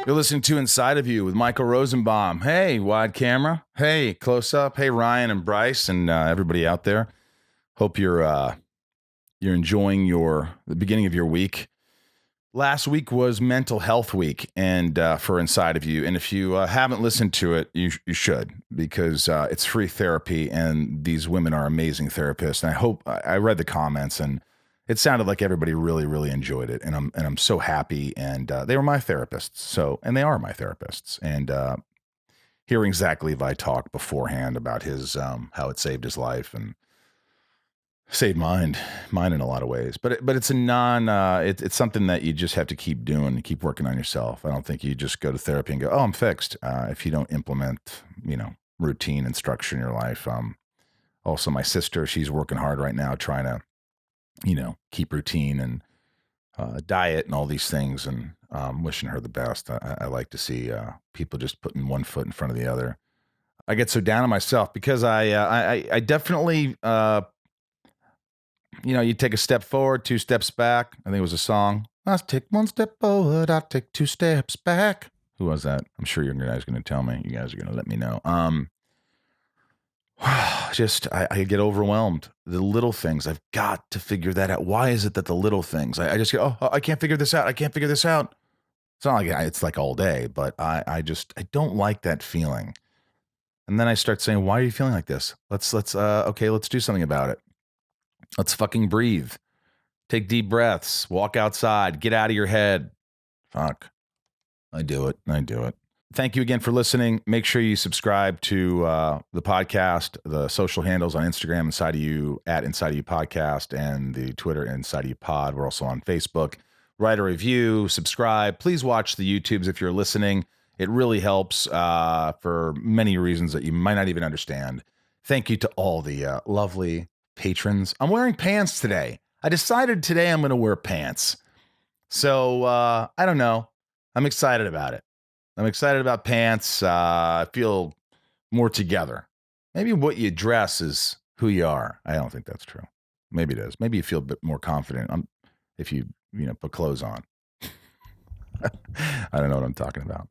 You're listening to Inside of You with Michael Rosenbaum. Hey, wide camera. Hey, close up. Hey, Ryan and Bryce and everybody out there. Hope you're enjoying the beginning of your week. Last week was Mental Health Week, and for Inside of You. And if you haven't listened to it, you should, because it's free therapy, and these women are amazing therapists. And I read the comments, and it sounded like everybody really, really enjoyed it, and I'm so happy. And they were my therapists, and they are my therapists. And hearing Zach Levi talk beforehand about his how it saved his life and saved mine in a lot of ways. But it's a it's something that you just have to keep doing, keep working on yourself. I don't think you just go to therapy and go, oh, I'm fixed. If you don't implement, routine and structure in your life. Also, my sister, she's working hard right now trying to keep routine and diet and all these things, and wishing her the best. I like to see people just putting one foot in front of the other. I get so down on myself because I definitely, you take a step forward, 2 steps back. I think it was a song. I'll take 1 step forward, I'll take 2 steps back. Who was that? I'm sure you guys are going to tell me. You guys are going to let me know. I get overwhelmed. The little things, I've got to figure that out. Why is it that the little things, I just go, oh, I can't figure this out. I can't figure this out. It's not like it's like all day, but I don't like that feeling. And then I start saying, why are you feeling like this? Let's do something about it. Let's fucking breathe. Take deep breaths. Walk outside. Get out of your head. Fuck. I do it. Thank you again for listening. Make sure you subscribe to the podcast, the social handles on Instagram, Inside of You, at Inside of You Podcast, and the Twitter, Inside of You Pod. We're also on Facebook. Write a review, subscribe. Please watch the YouTubes if you're listening. It really helps for many reasons that you might not even understand. Thank you to all the lovely patrons. I'm wearing pants today. I decided today I'm going to wear pants. So I don't know. I'm excited about it. I'm excited about pants. I feel more together. Maybe what you dress is who you are. I don't think that's true. Maybe it is. Maybe you feel a bit more confident if you put clothes on. I don't know what I'm talking about.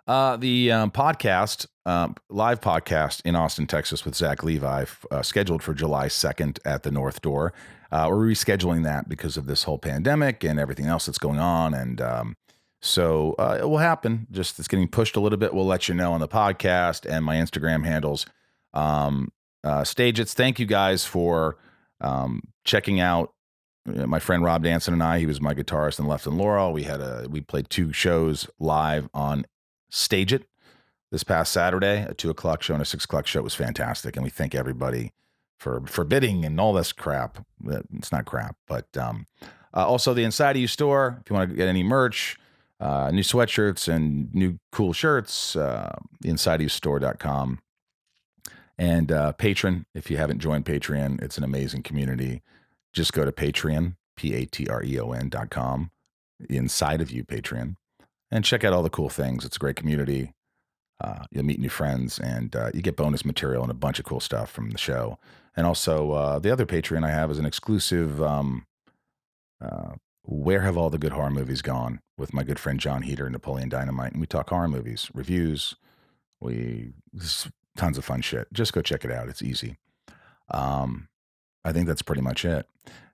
The podcast, live podcast in Austin, Texas with Zach Levi, scheduled for July 2nd at the North Door. We're rescheduling that because of this whole pandemic and everything else that's going on. And so it will happen. Just it's getting pushed a little bit. We'll let you know on the podcast and my Instagram handles. Stage It's. Thank you guys for checking out my friend Rob Danson and I. He was my guitarist in Left and Laurel. We played 2 shows live on Stage It this past Saturday, a 2:00 show and a 6:00 show. It was fantastic, and we thank everybody for bidding and all this crap. It's not crap, but also the Inside of You store. If you want to get any merch, new sweatshirts and new cool shirts, theinsideofyoustore.com. And Patreon, if you haven't joined Patreon, it's an amazing community. Just go to Patreon, Patreon.com, Inside of You Patreon, and check out all the cool things. It's a great community. You'll meet new friends, and you get bonus material and a bunch of cool stuff from the show. And also, the other Patreon I have is an exclusive Where Have All the Good Horror Movies Gone? With my good friend John Heater and Napoleon Dynamite. And we talk horror movies, reviews. Tons of fun shit. Just go check it out. It's easy. I think that's pretty much it.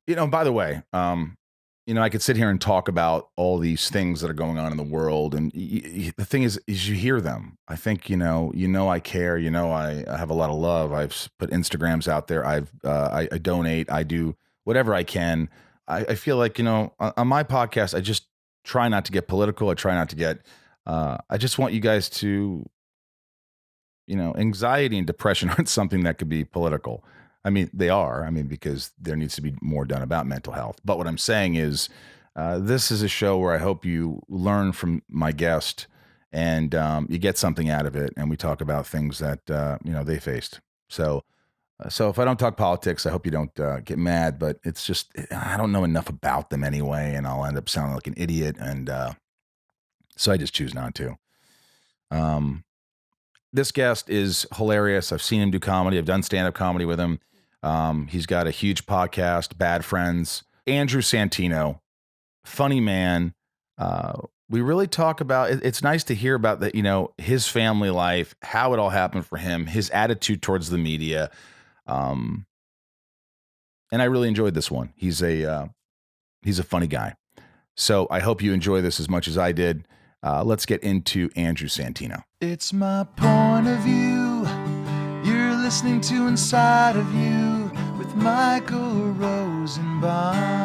By the way, I could sit here and talk about all these things that are going on in the world. And the thing is you hear them. I think, I care, I have a lot of love. I've put Instagrams out there. I donate. I do whatever I can. I feel like, on my podcast, I just try not to get political. I try not to get, I just want you guys to, anxiety and depression aren't something that could be political. I mean, they are. I mean, because there needs to be more done about mental health. But what I'm saying is, this is a show where I hope you learn from my guest and you get something out of it. And we talk about things that, they faced. So if I don't talk politics, I hope you don't get mad. But it's just, I don't know enough about them anyway. And I'll end up sounding like an idiot. And so I just choose not to. This guest is hilarious. I've seen him do comedy. I've done stand-up comedy with him. He's got a huge podcast, Bad Friends. Andrew Santino, funny man. we really talk about it's nice to hear about that, his family life, how it all happened for him, his attitude towards the media. And I really enjoyed this one. He's a funny guy. So I hope you enjoy this as much as I did. Let's get into Andrew Santino. It's my point of view. You're listening to Inside of You with Michael Rosenbaum.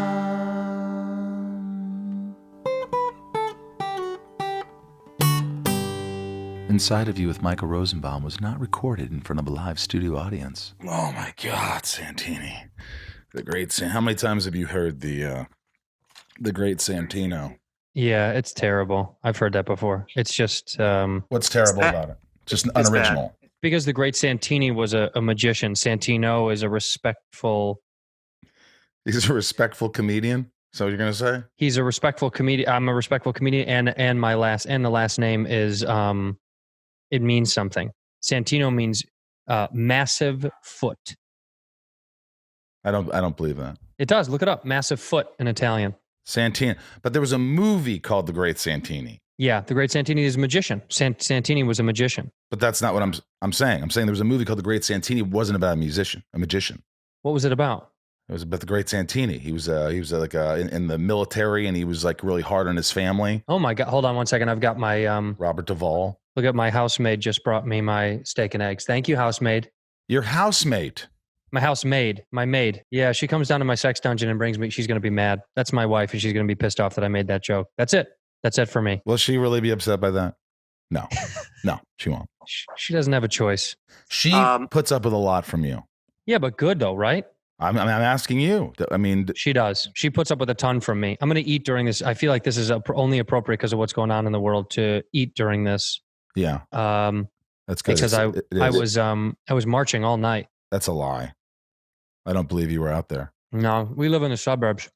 Inside of You with Michael Rosenbaum was not recorded in front of a live studio audience. Oh my God, Santini. The Great Santino. How many times have you heard the Great Santino? Yeah, it's terrible. I've heard that before. It's just... What's terrible about it? Just unoriginal. Bad. Because the Great Santini was a magician. Santino is a respectful... He's a respectful comedian? So you're going to say? He's a respectful comedian. I'm a respectful comedian, and the last name is... it means something. Santino means massive foot. I don't believe that. It does. Look it up. Massive foot in Italian. Santino. But there was a movie called The Great Santini. Yeah, The Great Santini is a magician. Santini was a magician. But that's not what I'm saying. I'm saying there was a movie called The Great Santini. It wasn't about a magician. What was it about? It was about the Great Santini. He was like in the military, and he was like really hard on his family. Oh my God! Hold on one second. I've got my Robert Duvall. Look at my housemaid just brought me my steak and eggs. Thank you, housemaid. Your housemate. My housemaid, my maid. Yeah, she comes down to my sex dungeon and brings me. She's going to be mad. That's my wife, and she's going to be pissed off that I made that joke. That's it. That's it for me. Will she really be upset by that? No, no, she won't. She doesn't have a choice. She puts up with a lot from you. Yeah, but good though, right? I'm asking you. I mean, she does. She puts up with a ton from me. I'm going to eat during this. I feel like this is only appropriate because of what's going on in the world to eat during this. Yeah. That's good. Because I was marching all night. That's a lie. I don't believe you were out there. No, we live in the suburbs.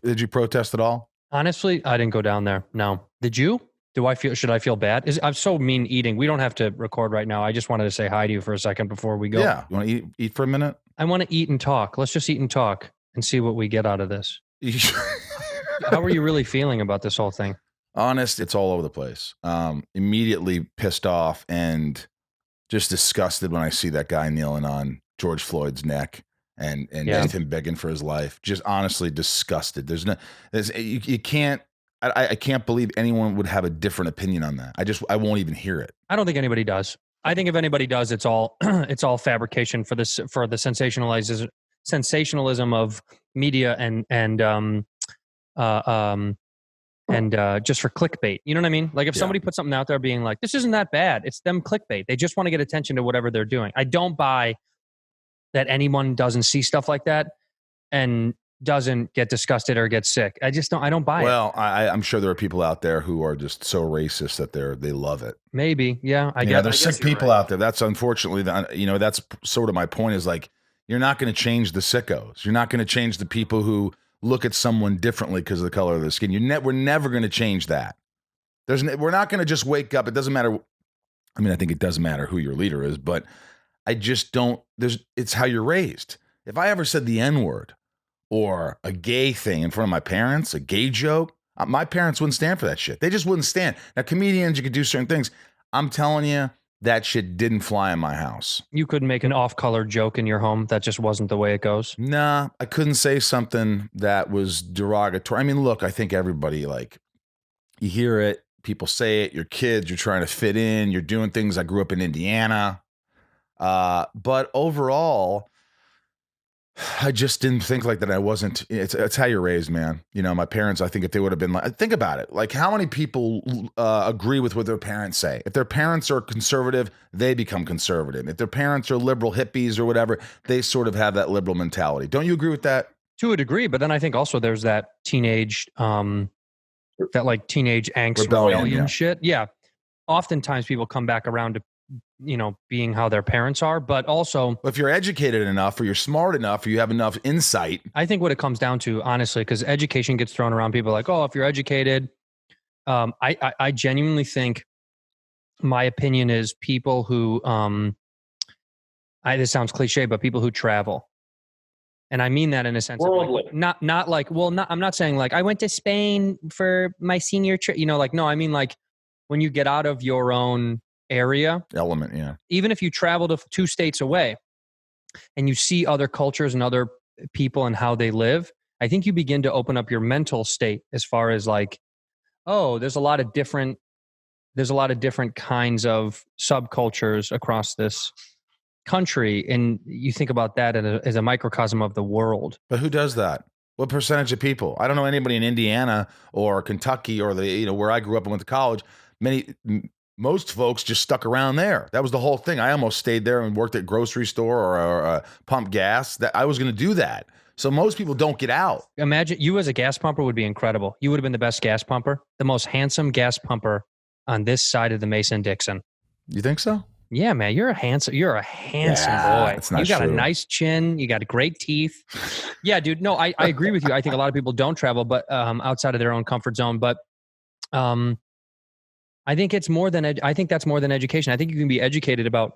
Did you protest at all? Honestly, I didn't go down there. No. Did you? Should I feel bad? I'm so mean eating. We don't have to record right now. I just wanted to say hi to you for a second before we go. Yeah. You want to eat for a minute? I want to eat and talk. Let's just eat and talk and see what we get out of this. How are you really feeling about this whole thing? Honest, it's all over the place. Immediately pissed off and just disgusted when I see that guy kneeling on George Floyd's neck and him begging for his life. Just honestly disgusted. You can't. I can't believe anyone would have a different opinion on that. I won't even hear it. I don't think anybody does. I think if anybody does, it's all fabrication for the sensationalism of media and just for clickbait. You know what I mean? Like if somebody puts something out there being like, this isn't that bad. It's them clickbait. They just want to get attention to whatever they're doing. I don't buy that anyone doesn't see stuff like that and doesn't get disgusted or get sick. I don't buy it. Well, I'm sure there are people out there who are just so racist that they love it. Maybe. Yeah. There's sick people out there. That's unfortunately, that's sort of my point is like, you're not going to change the sickos. You're not going to change the people who look at someone differently because of the color of their skin. We're never going to change that. We're not going to just wake up. It doesn't matter. I mean, I think it does matter who your leader is, but I just don't. It's how you're raised. If I ever said the N-word or a gay thing in front of my parents, a gay joke, my parents wouldn't stand for that shit. They just wouldn't stand. Now, comedians, you could do certain things. I'm telling you, that shit didn't fly in my house. You could make an off-color joke in your home. That just wasn't the way it goes. Nah, I couldn't say something that was derogatory. I mean, look, I think everybody, like, you hear it, people say it, your kids, you're trying to fit in, you're doing things. I grew up in Indiana. But overall, I just didn't think like that. I wasn't. It's how you're raised, man. My parents, I think if they would have been like, think about it. Like how many people agree with what their parents say? If their parents are conservative, they become conservative. If their parents are liberal hippies or whatever, they sort of have that liberal mentality. Don't you agree with that? To a degree, but then I think also there's that teenage angst, rebellion shit. Yeah. Oftentimes people come back around to being how their parents are, but also if you're educated enough or you're smart enough or you have enough insight. I think what it comes down to, honestly, because education gets thrown around, people are like, oh, if you're educated, I genuinely think my opinion is people who, this sounds cliche, but people who travel And I mean that in a sense Worldly. of like, not like, I'm not saying like I went to Spain for my senior trip, like, no, I mean like when you get out of your own area element, yeah. Even if you travel to 2 states away and you see other cultures and other people and how they live, I think you begin to open up your mental state as far as like, oh, there's a lot of different kinds of subcultures across this country, and you think about that as a microcosm of the world. But who does that? What percentage of people? I don't know anybody in Indiana or Kentucky or where I grew up and went to college. Most folks just stuck around there. That was the whole thing. I almost stayed there and worked at a grocery store or pumped gas. That I was going to do that. So most people don't get out. Imagine you as a gas pumper would be incredible. You would have been the best gas pumper, the most handsome gas pumper on this side of the Mason-Dixon. You think so? Yeah, man, you're a handsome boy. It's not you got true. a nice chin. You got great teeth. Yeah, dude. No, I agree with you. I think a lot of people don't travel, but outside of their own comfort zone. But I think it's more than. I think that's more than education. I think you can be educated about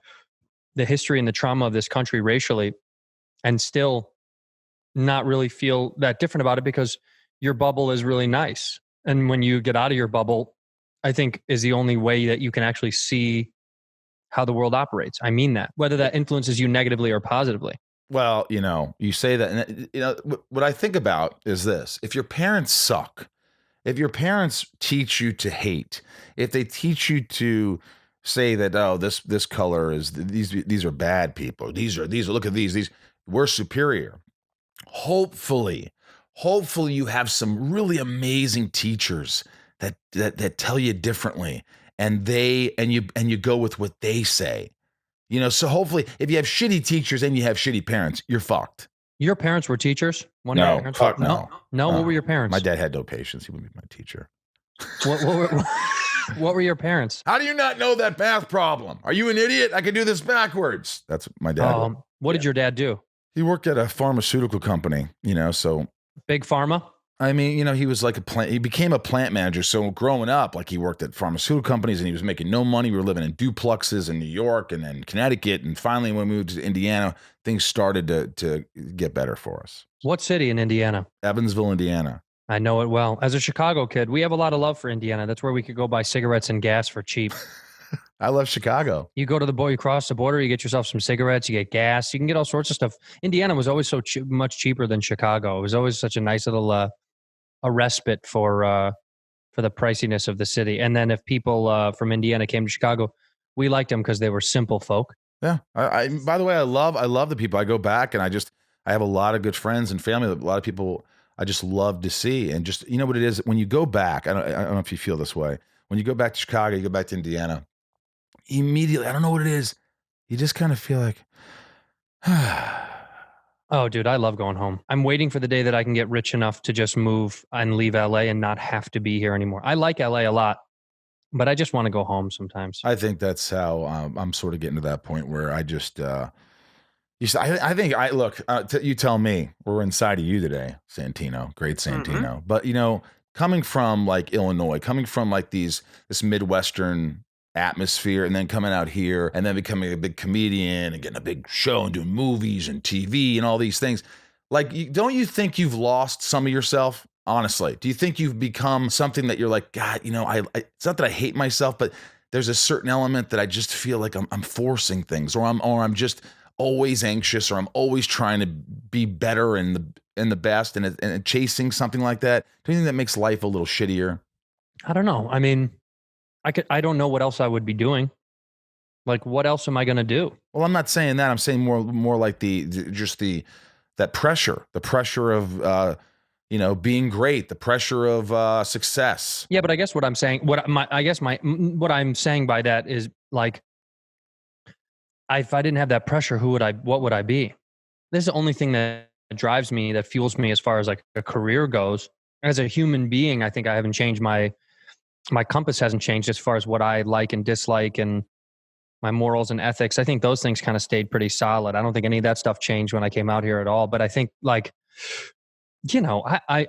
the history and the trauma of this country racially, and still not really feel that different about it because your bubble is really nice. And when you get out of your bubble, I think is the only way that you can actually see how the world operates. I mean that, whether that influences you negatively or positively. Well, you say that, and what I think about is this: if your parents suck, if your parents teach you to hate, if they teach you to say that, oh, this color is these are bad people, these are look at these we're superior. Hopefully you have some really amazing teachers that tell you differently, and you go with what they say. So hopefully if you have shitty teachers and you have shitty parents, you're fucked. Your parents were teachers? No, fuck no. No, what were your parents? My dad had no patience. He wouldn't be my teacher. What were your parents? How do you not know that math problem? Are you an idiot? I can do this backwards. That's what my dad. What did your dad do? He worked at a pharmaceutical company, so. Big pharma? I mean, he was like he became a plant manager. So growing up, like he worked at pharmaceutical companies and he was making no money. We were living in duplexes in New York and then Connecticut. And finally, when we moved to Indiana, things started to get better for us. What city in Indiana? Evansville, Indiana. I know it well. As a Chicago kid, we have a lot of love for Indiana. That's where we could go buy cigarettes and gas for cheap. I love Chicago. You cross the border, you get yourself some cigarettes, you get gas, you can get all sorts of stuff. Indiana was always so much cheaper than Chicago. It was always such a nice little a respite for the priciness of the city. And then if people from Indiana came to Chicago, we liked them because they were simple folk. Yeah. I by the way, I love the people. I go back and I have a lot of good friends and family. A lot of people I just love to see. And just, what it is when you go back, I don't know if you feel this way. When you go back to Chicago, you go back to Indiana, immediately, I don't know what it is. You just kind of feel like, oh, dude, I love going home. I'm waiting for the day that I can get rich enough to just move and leave LA and not have to be here anymore. I like LA a lot, but I just want to go home sometimes. I think that's how I'm sort of getting to that point where I just, you tell me, we're inside of you today, Santino, Great Santino. But, coming from like Illinois, coming from like this Midwestern atmosphere and then coming out here and then becoming a big comedian and getting a big show and doing movies and TV and all these things. Like, don't you think you've lost some of yourself? Honestly, do you think you've become something that you're like, God, it's not that I hate myself, but there's a certain element that I just feel like I'm forcing things or I'm just always anxious or I'm always trying to be better and the best and chasing something like that. Do you think that makes life a little shittier? I don't know. I mean, I don't know what else I would be doing. Like, what else am I going to do? Well, I'm not saying that. I'm saying more like that pressure, the pressure of, being great, the pressure of success. Yeah, but I guess what I'm saying, what I'm saying by that is like, if I didn't have that pressure, what would I be? This is the only thing that drives me, that fuels me as far as like a career goes. As a human being, I think I haven't changed my compass hasn't changed as far as what I like and dislike and my morals and ethics. I think those things kind of stayed pretty solid. I don't think any of that stuff changed when I came out here at all. But I think like, I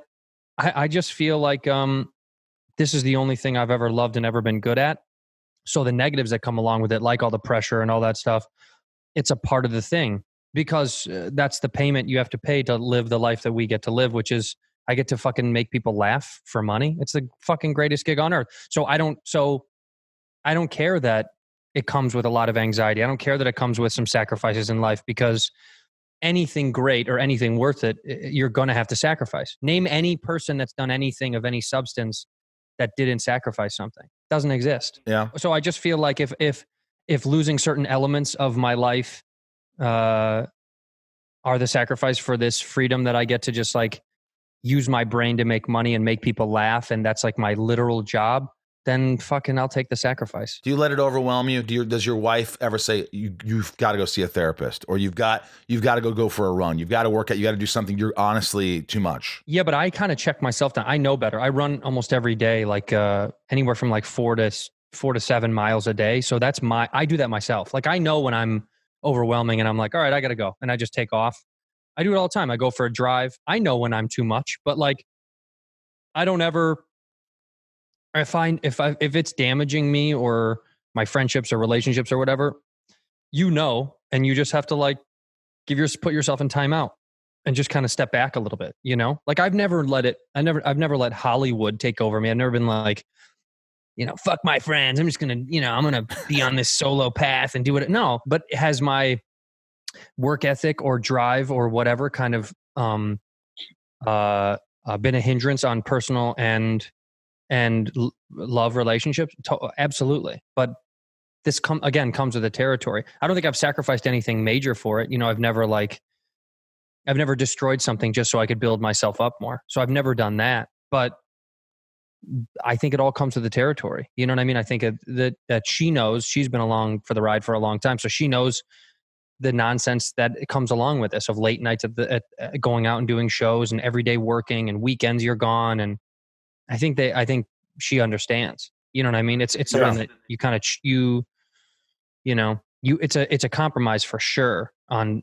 just feel like this is the only thing I've ever loved and ever been good at. So the negatives that come along with it, like all the pressure and all that stuff, it's a part of the thing. because that's the payment you have to pay to live the life that we get to live, which is I get to fucking make people laugh for money. It's the fucking greatest gig on earth. So I don't care that it comes with a lot of anxiety. I don't care that it comes with some sacrifices in life, because anything great or anything worth it, you're going to have to sacrifice. Name any person that's done anything of any substance that didn't sacrifice something. Doesn't exist. Yeah. So I just feel like if losing certain elements of my life are the sacrifice for this freedom that I get to just like use my brain to make money and make people laugh, and that's like my literal job, then fucking I'll take the sacrifice. Do you let it overwhelm you? Does your wife ever say you've got to go see a therapist, or you've got to go for a run, you've got to work out, you got to do something? You're honestly too much. Yeah, but I kind of check myself down. I know better. I run almost every day, like anywhere from like 4 to 7 miles a day. So I do that myself. Like I know when I'm overwhelming and I'm like, all right, I got to go, and I just take off. I do it all the time. I go for a drive. I know when I'm too much, but like I don't ever. I find if it's damaging me or my friendships or relationships or whatever, and you just have to like put yourself in timeout and just kind of step back a little bit, Like I've never let Hollywood take over me. I've never been like, fuck my friends. I'm just going to, I'm going to be on this solo path and do it. No, but has my work ethic or drive or whatever kind of been a hindrance on personal and love relationships? Absolutely. But this comes with the territory. I don't think I've sacrificed anything major for it. I've never destroyed something just so I could build myself up more. So I've never done that. But I think it all comes with the territory. You know what I mean? I think that she knows. She's been along for the ride for a long time, so she knows the nonsense that comes along with this, of late nights at going out and doing shows and everyday working and weekends you're gone. And I think she understands. You know what I mean? It's something that you kind of it's a compromise for sure on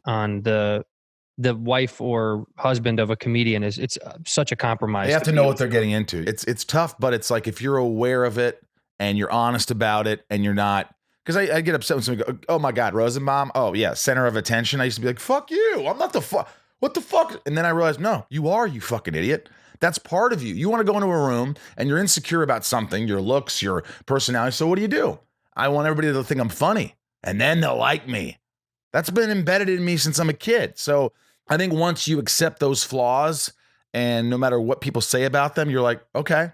the wife or husband of a comedian. It's such a compromise. They have to know what they're getting into. It's tough, but it's like if you're aware of it and you're honest about it and you're not. Because I get upset when somebody goes, oh my God, Rosenbaum. Oh yeah, center of attention. I used to be like, fuck you. I'm not the fuck. What the fuck? And then I realized, no, you are, you fucking idiot. That's part of you. You want to go into a room and you're insecure about something, your looks, your personality. So what do? I want everybody to think I'm funny, and then they'll like me. That's been embedded in me since I'm a kid. So I think once you accept those flaws, and no matter what people say about them, you're like, okay,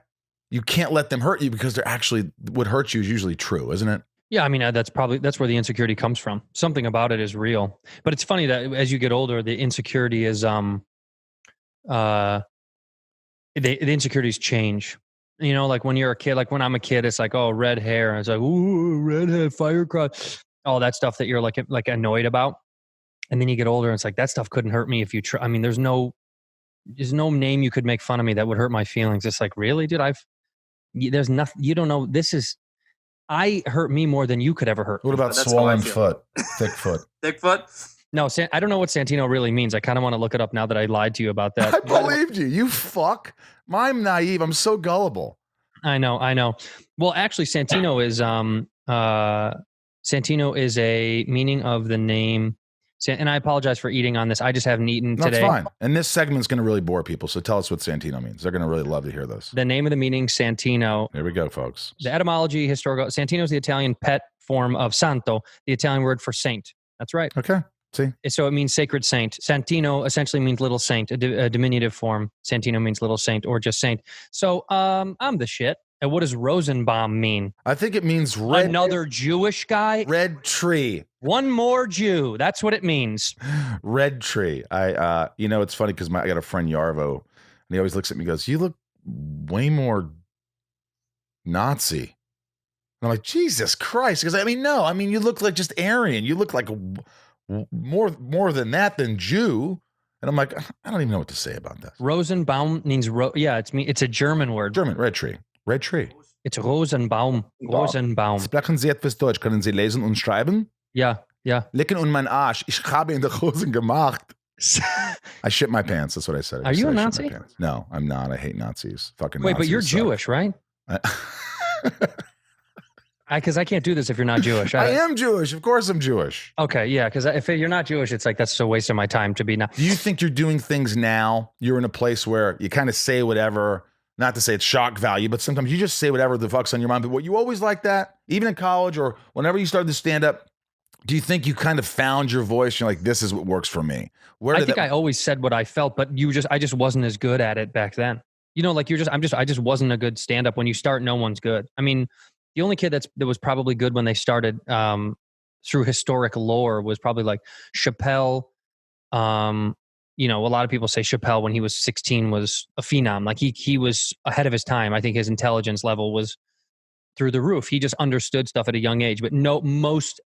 you can't let them hurt you, because they're actually, what hurts you is usually true, isn't it? Yeah, I mean, that's where the insecurity comes from. Something about it is real. But it's funny that as you get older, the insecurity is the insecurities change. Like when you're a kid, like when I'm a kid, it's like, oh, red hair. And it's like, ooh, redhead, firecracker, all that stuff that you're like annoyed about. And then you get older and it's like, that stuff couldn't hurt me if you try. I mean, there's no name you could make fun of me that would hurt my feelings. It's like, really, dude, there's nothing, you don't know. I hurt me more than you could ever hurt. What about swollen foot, thick foot? Thick foot? No, I don't know what Santino really means. I kind of want to look it up now that I lied to you about that. I believed you. You fuck. I'm naive. I'm so gullible. I know. Well, actually, Santino is a meaning of the name. And I apologize for eating on this. I just haven't eaten today. That's fine. And this segment's going to really bore people. So tell us what Santino means. They're going to really love to hear this. The name of the meaning, Santino. There we go, folks. The etymology, historical. Santino is the Italian pet form of santo, the Italian word for saint. That's right. Okay. See? So it means sacred saint. Santino essentially means little saint, a diminutive form. Santino means little saint or just saint. So I'm the shit. And what does Rosenbaum mean? I think it means red. Another Jewish guy? Red tree. One more Jew. That's what it means. Red tree. It's funny because I got a friend, Yarvo, and he always looks at me and goes, you look way more Nazi. And I'm like, Jesus Christ. Because you look like just Aryan. You look like more than that than Jew. And I'm like, I don't even know what to say about that. Rosenbaum means, it's a German word. German, red tree. Red tree. It's Rosenbaum. Rosenbaum. Sprechen Sie etwas Deutsch? Können Sie lesen und schreiben? Yeah. Lecken und mein Arsch. Ich habe in der Hosen gemacht. I shit my pants. That's what I said. Are you a Nazi? No, I'm not. I hate Nazis. Fucking Wait, Nazis but you're suck. Jewish, right? Because I can't do this if you're not Jewish. I am Jewish. Of course I'm Jewish. Okay, yeah, because if you're not Jewish, it's like that's a waste of my time to be not. Do you think you're doing things now? You're in a place where you kind of say whatever, not to say it's shock value, but sometimes you just say whatever the fuck's on your mind. But what you always like that, even in college or whenever you started to stand up, do you think you kind of found your voice? You're like, this is what works for me. I think I always said what I felt, but I just wasn't as good at it back then. You know, like I just wasn't a good stand up. When you start, no one's good. I mean, the only kid that was probably good when they started through historic lore was probably like Chappelle. You know, a lot of people say Chappelle when he was 16 was a phenom. Like he was ahead of his time. I think his intelligence level was through the roof. He just understood stuff at a young age. But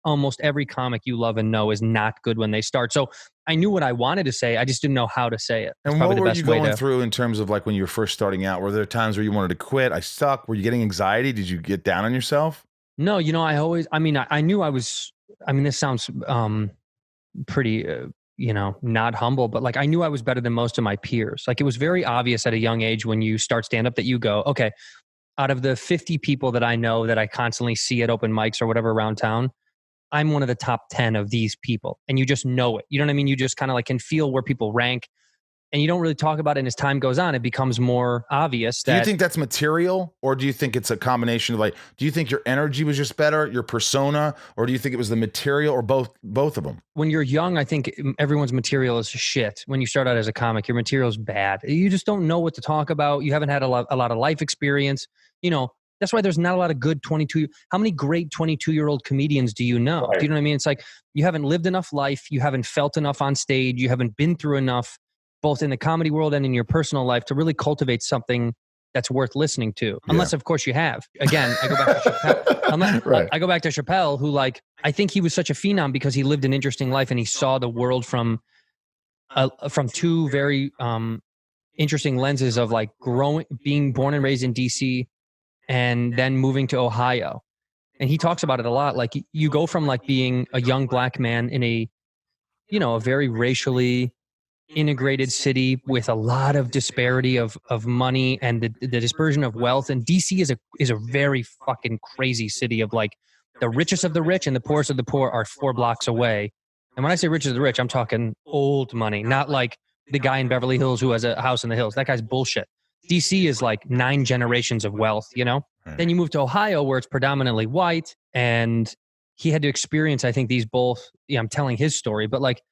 almost every comic you love and know is not good when they start. So I knew what I wanted to say. I just didn't know how to say it. And what were you going through in terms of like when you were first starting out? Were there times where you wanted to quit? I suck. Were you getting anxiety? Did you get down on yourself? No, you know, I knew I was, this sounds pretty, you know, not humble, but like I knew I was better than most of my peers. Like it was very obvious at a young age when you start stand up that you go, okay, out of the 50 people that I know that I constantly see at open mics or whatever around town, I'm one of the top 10 of these people. And you just know it. You know what I mean? You just kind of like can feel where people rank and you don't really talk about it. And as time goes on, it becomes more obvious. Do you think that's material or do you think it's a combination of like, do you think your energy was just better, your persona, or do you think it was the material or both of them? When you're young, I think everyone's material is shit. When you start out as a comic, your material is bad. You just don't know what to talk about. You haven't had a lot of life experience. You know, that's why there's not a lot of good 22. How many great 22-year-old comedians do you know? Right. Do you know what I mean? It's like you haven't lived enough life. You haven't felt enough on stage. You haven't been through enough, both in the comedy world and in your personal life, to really cultivate something that's worth listening to. Yeah. Unless, of course, you have. Again, I go back to Chappelle. Right. I go back to Chappelle, who like, I think he was such a phenom because he lived an interesting life and he saw the world from two very interesting lenses of like being born and raised in DC and then moving to Ohio. And he talks about it a lot. Like you go from like being a young black man in a, you know, a very racially integrated city with a lot of disparity of money and the dispersion of wealth. And DC is a very fucking crazy city of like the richest of the rich and the poorest of the poor are 4 blocks away. And when I say richest of the rich, I'm talking old money, not like the guy in Beverly Hills who has a house in the hills. That guy's bullshit. DC is like 9 generations of wealth, you know? Right. Then you move to Ohio where it's predominantly white, and he had to experience, I think, these both. Yeah, I'm telling his story, but like,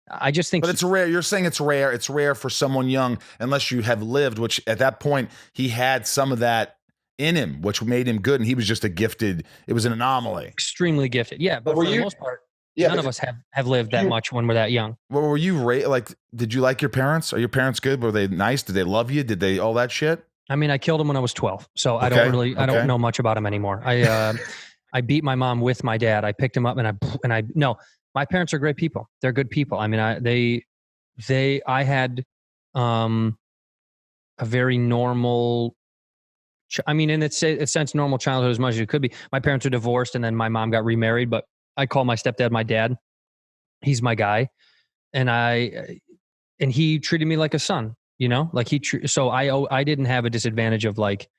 I just think. But it's rare. You're saying it's rare. It's rare for someone young, unless you have lived, which at that point he had some of that in him, which made him good. And he was just it was an anomaly. Extremely gifted. Yeah. But for the most part, none of us have lived that much when we're that young. Well, were you like, did you like your parents? Are your parents good? Were they nice? Did they love you? Did they, all that shit? I mean, I killed him when I was 12. So I don't know much about him anymore. I beat my mom with my dad. I picked him up no, my parents are great people. They're good people. I mean, I had a very normal, in its sense, normal childhood as much as it could be. My parents are divorced and then my mom got remarried, but I call my stepdad my dad. He's my guy. And he treated me like a son, you know, like so I didn't have a disadvantage of like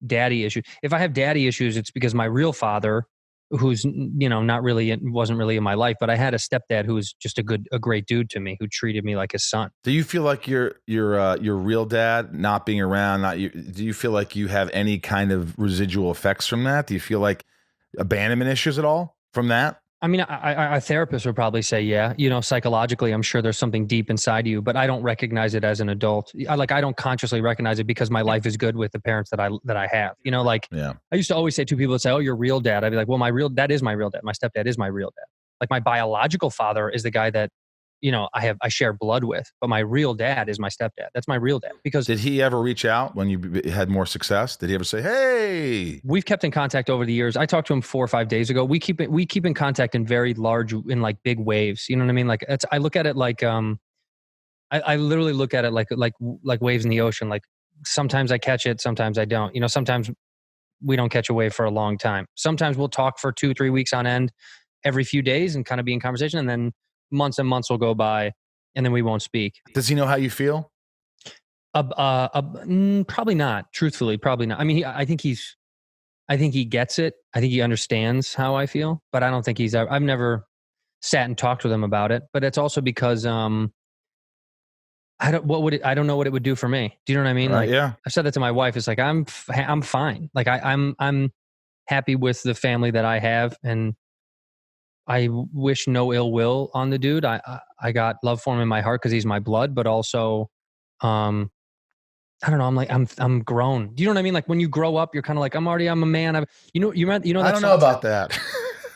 daddy issues. If I have daddy issues, it's because my real father, who's, you know, wasn't really in my life, but I had a stepdad who was just a great dude to me, who treated me like his son. Do you feel like your real dad not being around, do you feel like you have any kind of residual effects from that? Do you feel like abandonment issues at all from that? I mean, a therapist would probably say, yeah, you know, psychologically, I'm sure there's something deep inside you, but I don't recognize it as an adult. I don't consciously recognize it because my life is good with the parents that I have, you know, like I used to always say to people that say, oh, your real dad. I'd be like, well, that is my real dad. My stepdad is my real dad. Like my biological father is the guy that, you know, I share blood with, but my real dad is my stepdad. That's my real dad. Because did he ever reach out when you had more success? Did he ever say, "Hey"? We've kept in contact over the years. I talked to him 4 or 5 days ago. We keep in contact in like big waves. You know what I mean? Like I look at it like I literally look at it like waves in the ocean. Like sometimes I catch it, sometimes I don't. You know, sometimes we don't catch a wave for a long time. Sometimes we'll talk for 2-3 weeks on end every few days and kind of be in conversation, and then months and months will go by and then we won't speak. Does he know how you feel? Probably not. Truthfully, probably not. I mean, I think he's I think he gets it. I think he understands how I feel, but I don't think I've never sat and talked with him about it. But it's also because I don't know what it would do for me. Do you know what I mean? Right, Like, yeah. I've said that to my wife. It's like I'm fine. Like I'm happy with the family that I have, and I wish no ill will on the dude. I got love for him in my heart because he's my blood, but also, I don't know. I'm grown. Do you know what I mean? Like when you grow up, you're kind of like I'm a man. You know that I don't song? know about that.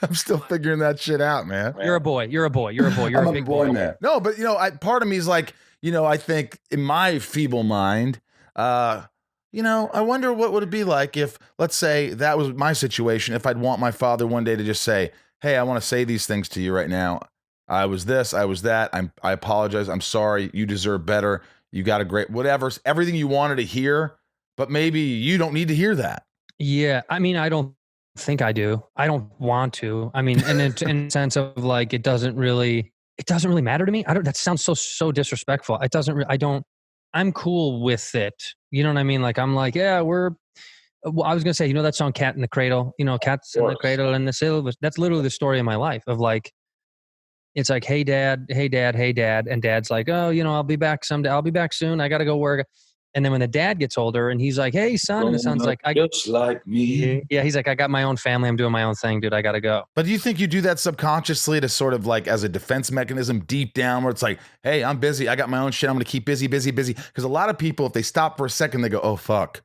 I'm still figuring that shit out, man. You're a boy. You're a boy. You're a boy. You're I'm a big boy, boy. man. No, but part of me is like, I think in my feeble mind, I wonder what would it be like if, let's say, that was my situation. If I'd want my father one day to just say, "Hey, I want to say these things to you right now. I was this, I was that. I apologize. I'm sorry. You deserve better. You got a great whatever. Everything you wanted to hear, but maybe you don't need to hear that." Yeah, I mean, I don't think I do. I don't want to. I mean, and in the sense of like, it doesn't really matter to me. I don't. That sounds so disrespectful. It doesn't. I don't. I'm cool with it. You know what I mean? Like, I'm like, yeah, we're. Well, I was gonna say, you know that song "Cat in the Cradle." You know, cats in the cradle and the silver. That's literally the story of my life. Of like, it's like, hey dad, hey dad, hey dad, and dad's like, oh, I'll be back someday. I'll be back soon. I gotta go work. And then when the dad gets older and he's like, hey son, and the son's like, just like me. yeah, he's like, I got my own family. I'm doing my own thing, dude. I gotta go. But do you think you do that subconsciously to sort of like as a defense mechanism deep down where it's like, hey, I'm busy. I got my own shit. I'm going to keep busy. Because a lot of people, if they stop for a second, they go, oh, fuck.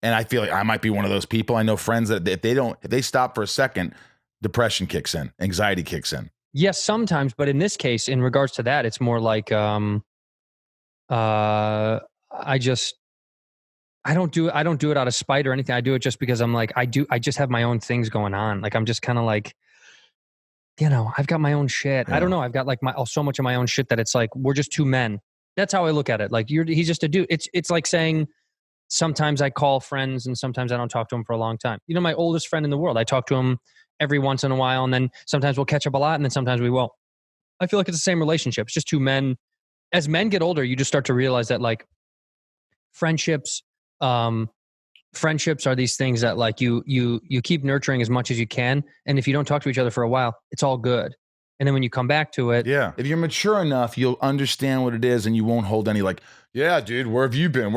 And I feel like I might be one of those people. I know friends that if they stop for a second, depression kicks in, anxiety kicks in. Yes, sometimes. But in this case, in regards to that, it's more like, I don't do it out of spite or anything. I do it just because I'm like, I just have my own things going on. Like, I'm just kind of like, I've got my own shit. Yeah. I don't know. I've got like so much of my own shit that it's like, we're just two men. That's how I look at it. Like he's just a dude. It's like saying sometimes I call friends and sometimes I don't talk to them for a long time. My oldest friend in the world, I talk to him every once in a while. And then sometimes we'll catch up a lot and then sometimes we won't. I feel like it's the same relationship. It's just two men. As men get older, you just start to realize that like friendships are these things that like you keep nurturing as much as you can, and if you don't talk to each other for a while, it's all good, and then when you come back to it, if you're mature enough, you'll understand what it is, and you won't hold any like, yeah, dude, where have you been?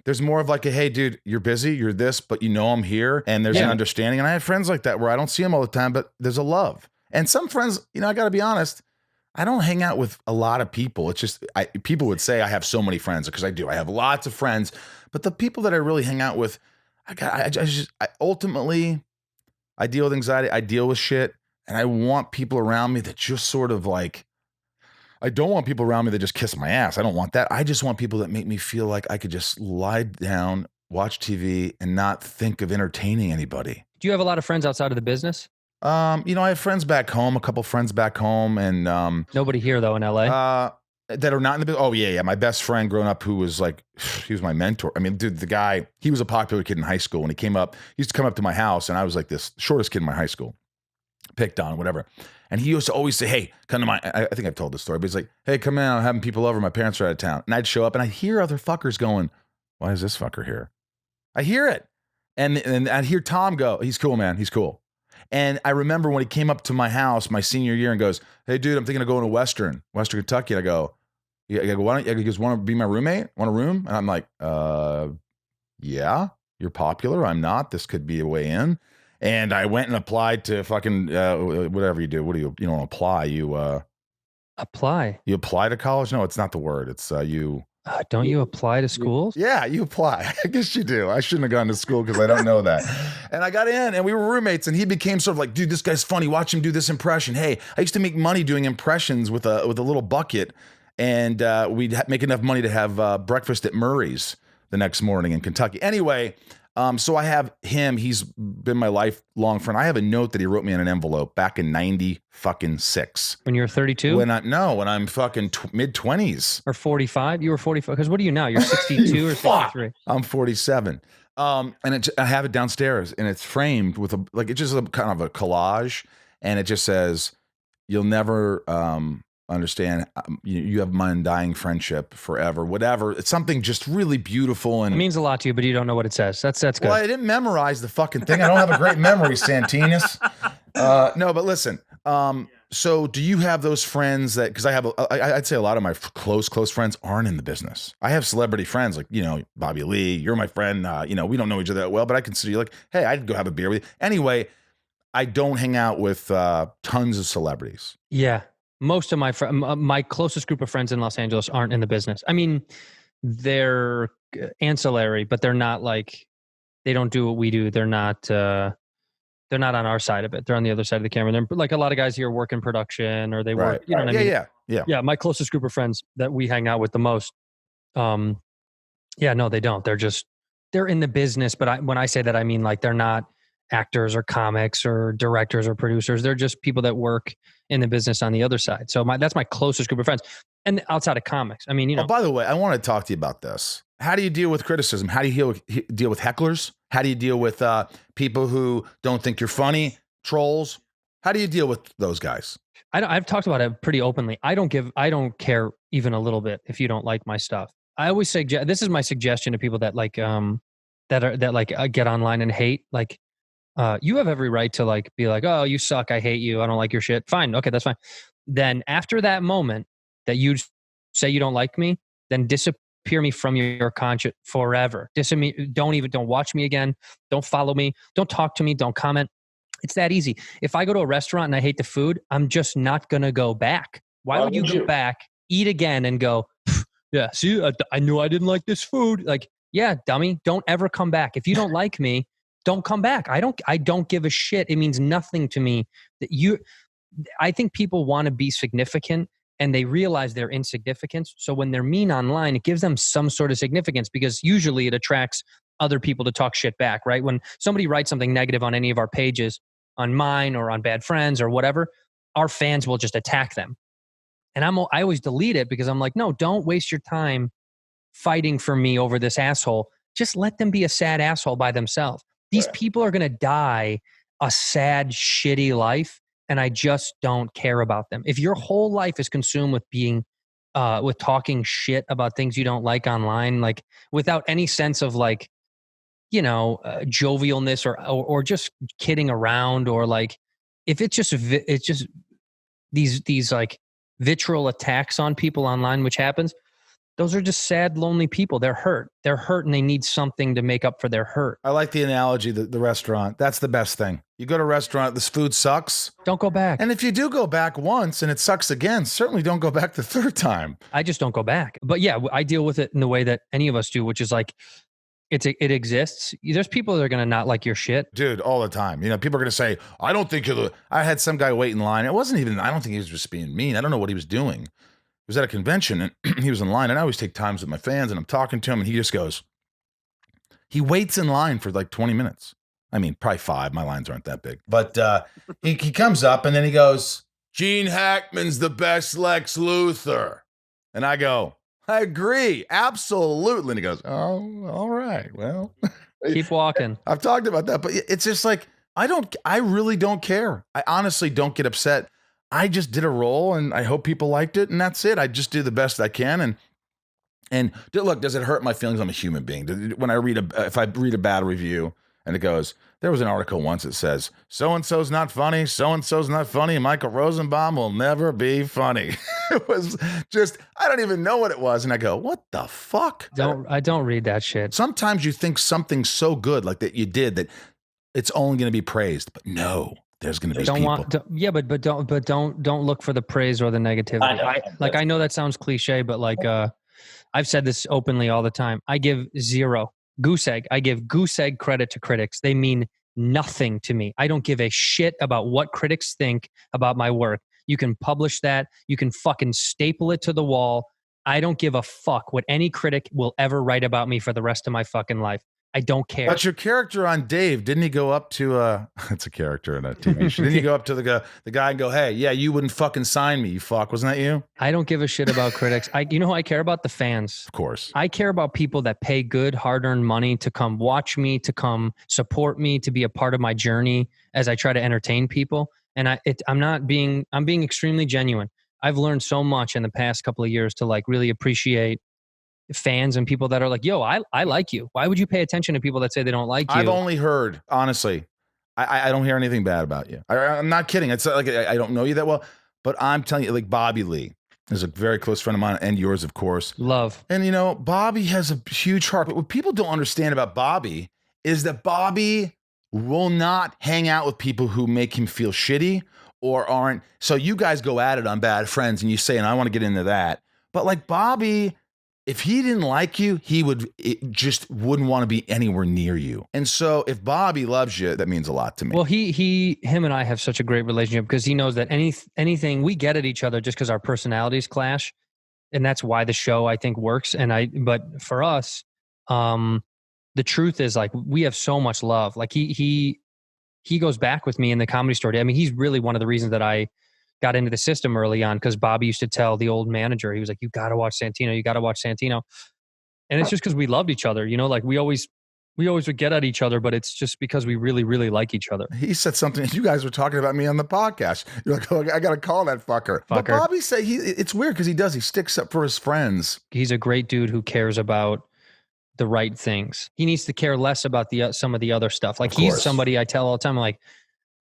There's more of like a, hey, dude, you're busy, you're this, but I'm here, and there's an understanding. And I have friends like that where I don't see them all the time, but there's a love. And some friends, I got to be honest, I don't hang out with a lot of people. It's just people would say I have so many friends because I do. I have lots of friends, but the people that I really hang out with, ultimately, I deal with anxiety. I deal with shit, and I want people around me that just sort of like. I don't want people around me that just kiss my ass. I don't want that. I just want people that make me feel like I could just lie down, watch TV, and not think of entertaining anybody. Do you have a lot of friends outside of the business? I have friends back home, a couple friends back home, and nobody here though in LA. That are not in the business. Oh yeah. My best friend growing up, who was like, he was my mentor. I mean, dude, the guy, he was a popular kid in high school. When he used to come up to my house, and I was like this shortest kid in my high school, picked on, whatever. And he used to always say, hey, come to I think I've told this story, but he's like, hey, come in, I'm having people over. My parents are out of town. And I'd show up and I'd hear other fuckers going, why is this fucker here? I hear it. And I'd hear Tom go, he's cool, man. He's cool. And I remember when he came up to my house my senior year and goes, hey, dude, I'm thinking of going to Western Kentucky. And I go, why don't you? He goes, want to be my roommate? Want a room? And I'm like, yeah, you're popular. I'm not. This could be a way in. And I went and applied to fucking whatever you do. What do you don't apply? You apply. You apply to college? No, it's not the word. It's you. Don't you apply to schools? Yeah, you apply. I guess you do. I shouldn't have gone to school because I don't know that. And I got in, and we were roommates, and he became sort of like, dude, this guy's funny. Watch him do this impression. Hey, I used to make money doing impressions with a little bucket, and we'd make enough money to have breakfast at Murray's the next morning in Kentucky. Anyway, so I have him. He's been my lifelong friend. I have a note that he wrote me in an envelope back in 96. When you were 32? When I'm fucking mid-20s. Or 45? You were 45? Because what are you now? You're 62 or 63? I'm 47. And I have it downstairs, and it's framed with it's just a kind of a collage, and it just says, you'll never understand. You have my undying friendship forever, whatever. It's something just really beautiful. And it means a lot to you, but you don't know what it says. That's good. Well, I didn't memorize the fucking thing. I don't have a great memory, Santinus. No, but listen. So do you have those friends that, because I'd say a lot of my close friends aren't in the business. I have celebrity friends like, Bobby Lee, you're my friend. We don't know each other that well, but I consider you like, hey, I'd go have a beer with you. Anyway, I don't hang out with tons of celebrities. Yeah. Most of my closest group of friends in Los Angeles aren't in the business. I mean, they're ancillary, but they're not like, they don't do what we do. They're not on our side of it. They're on the other side of the camera. They're like a lot of guys here work in production, or they work, you know what I mean? Yeah. Yeah. My closest group of friends that we hang out with the most. No, they don't. They're in the business. But when I say that, I mean like they're not actors or comics or directors or producers. They're just people that work in the business on the other side. So that's my closest group of friends. And outside of comics, I mean, Oh, by the way, I want to talk to you about this. How do you deal with criticism? How do you deal with hecklers? How do you deal with people who don't think you're funny, trolls? How do you deal with those guys? I've talked about it pretty openly. I don't care even a little bit if you don't like my stuff. I always suggest, this is my suggestion to people that like get online and hate. Like, you have every right to like be like, oh, you suck, I hate you, I don't like your shit. Fine, okay, that's fine. Then after that moment that you say you don't like me, then disappear me from your conscience forever. Don't watch me again. Don't follow me. Don't talk to me. Don't comment. It's that easy. If I go to a restaurant and I hate the food, I'm just not gonna go back. Why would you go back, eat again, and go, yeah, see, I knew I didn't like this food. Like, yeah, dummy, don't ever come back. If you don't like me, don't come back. I don't give a shit. It means nothing to me that I think people want to be significant and they realize their insignificance. So when they're mean online, it gives them some sort of significance because usually it attracts other people to talk shit back, right? When somebody writes something negative on any of our pages, on mine or on Bad Friends or whatever, our fans will just attack them. And I always delete it because I'm like, no, don't waste your time fighting for me over this asshole. Just let them be a sad asshole by themselves. These people are going to die a sad, shitty life, and I just don't care about them. If your whole life is consumed with being, with talking shit about things you don't like online, like without any sense of like, jovialness or just kidding around, or like, if it's just these like vitriol attacks on people online, which happens, those are just sad, lonely people. They're hurt. And they need something to make up for their hurt. I like the analogy, the restaurant. That's the best thing. You go to a restaurant, this food sucks. Don't go back. And if you do go back once and it sucks again, certainly don't go back the third time. I just don't go back. But yeah, I deal with it in the way that any of us do, which is like, it exists. There's people that are going to not like your shit. Dude, all the time. People are going to say, I don't think I had some guy wait in line. It wasn't even, I don't think he was just being mean. I don't know what he was doing. He was at a convention and he was in line, and I always take times with my fans and I'm talking to him and he just goes, he waits in line for like 20 minutes. I mean, probably 5. My lines aren't that big. But he comes up and then he goes, Gene Hackman's the best Lex Luthor. And I go, I agree. Absolutely. And he goes, oh, all right. Well, keep walking. I've talked about that, but it's just like, I really don't care. I honestly don't get upset. I just did a role and I hope people liked it. And that's it. I just do the best I can. And look, does it hurt my feelings? I'm a human being. When if I read a bad review and it goes, there was an article once that says, so-and-so's not funny, so-and-so's not funny, Michael Rosenbaum will never be funny. It was just, I don't even know what it was. And I go, what the fuck? I don't read that shit. Sometimes you think something's so good, like that you did, that it's only going to be praised. But no, there's going to be people. But don't look for the praise or the negativity. I know that sounds cliche, but like, I've said this openly all the time. I give zero goose egg. I give goose egg credit to critics. They mean nothing to me. I don't give a shit about what critics think about my work. You can publish that. You can fucking staple it to the wall. I don't give a fuck what any critic will ever write about me for the rest of my fucking life. I don't care. But your character on Dave, didn't he go up to it's a character in a TV show. Didn't he go up to the guy and go, hey, yeah, you wouldn't fucking sign me, you fuck. Wasn't that you? I don't give a shit about critics. You know who I care about? The fans. Of course. I care about people that pay good, hard-earned money to come watch me, to come support me, to be a part of my journey as I try to entertain people. And I'm being extremely genuine. I've learned so much in the past couple of years to like really appreciate fans and people that are like, yo, I like you. Why would you pay attention to people that say they don't like you? I've only heard, honestly, I don't hear anything bad about you. I'm not kidding. It's like I don't know you that well, but I'm telling you, like Bobby Lee is a very close friend of mine and yours, of course. Love. And you know, Bobby has a huge heart. But what people don't understand about Bobby is that Bobby will not hang out with people who make him feel shitty or aren't. So you guys go at it on Bad Friends and you say, and I want to get into that. But like Bobby, if he didn't like you, just wouldn't want to be anywhere near you. And so if Bobby loves you, that means a lot to me. Well, him and I have such a great relationship because he knows that anything we get at each other just because our personalities clash. And that's why the show I think works. But for us, the truth is like, we have so much love. Like he goes back with me in the Comedy Store. I mean, he's really one of the reasons that I got into the system early on, because Bobby used to tell the old manager, he was like, you got to watch Santino. You got to watch Santino. And it's just because we loved each other, you know, like we always would get at each other, but it's just because we really, really like each other. He said something, you guys were talking about me on the podcast. You're like, oh, I got to call that fucker. But Bobby said it's weird because he sticks up for his friends. He's a great dude who cares about the right things. He needs to care less about some of the other stuff. Like he's somebody I tell all the time, like,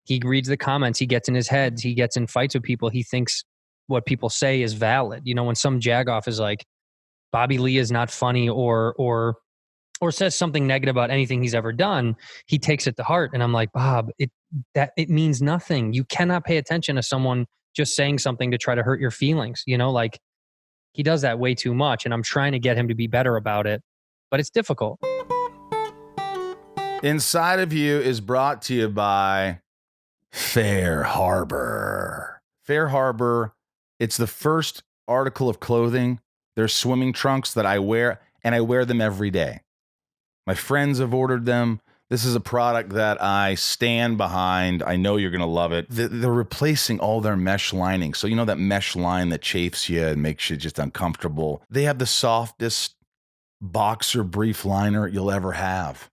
he reads the comments, he gets in his head, he gets in fights with people, he thinks what people say is valid. You know, when some jagoff is like, Bobby Lee is not funny or says something negative about anything he's ever done, he takes it to heart. And I'm like, Bob, it means nothing. You cannot pay attention to someone just saying something to try to hurt your feelings. You know, like he does that way too much. And I'm trying to get him to be better about it, but it's difficult. Inside of You is brought to you by Fair Harbor. Fair Harbor, it's the first article of clothing. They're swimming trunks that I wear, and I wear them every day. My friends have ordered them. This is a product that I stand behind. I know you're going to love it. They're replacing all their mesh lining. So you know that mesh line that chafes you and makes you just uncomfortable? They have the softest boxer brief liner you'll ever have.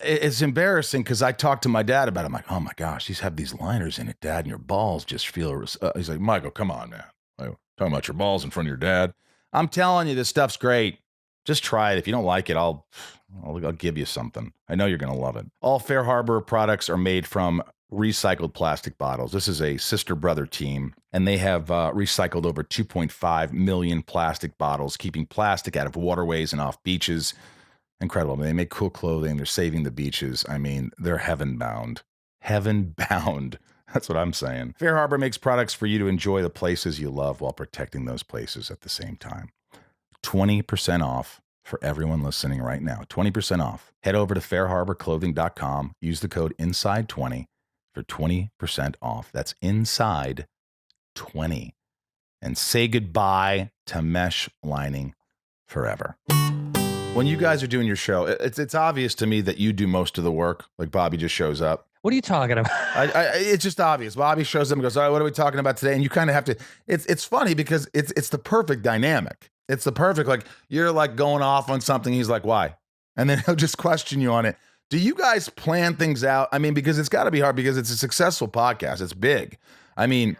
It's embarrassing because I talked to my dad about it. I'm like, oh my gosh, these have these liners in it, Dad, and your balls just feel. He's like, Michael, come on, man. Talking about your balls in front of your dad. I'm telling you, this stuff's great. Just try it. If you don't like it, I'll give you something. I know you're going to love it. All Fair Harbor products are made from recycled plastic bottles. This is a sister-brother team, and they have recycled over 2.5 million plastic bottles, keeping plastic out of waterways and off beaches. Incredible. I mean, they make cool clothing. They're saving the beaches. I mean, they're heaven-bound. Heaven-bound. That's what I'm saying. Fair Harbor makes products for you to enjoy the places you love while protecting those places at the same time. 20% off for everyone listening right now. 20% off. Head over to fairharborclothing.com. Use the code INSIDE20 for 20% off. That's INSIDE20. And say goodbye to mesh lining forever. When you guys are doing your show, it's obvious to me that you do most of the work. Like Bobby just shows up. What are you talking about? It's just obvious. Bobby shows up and goes, all right, what are we talking about today? And you kind of have to, it's funny because it's the perfect dynamic. It's the perfect, like you're like going off on something. He's like, why? And then he'll just question you on it. Do you guys plan things out? I mean, because it's got to be hard because it's a successful podcast. It's big. I mean,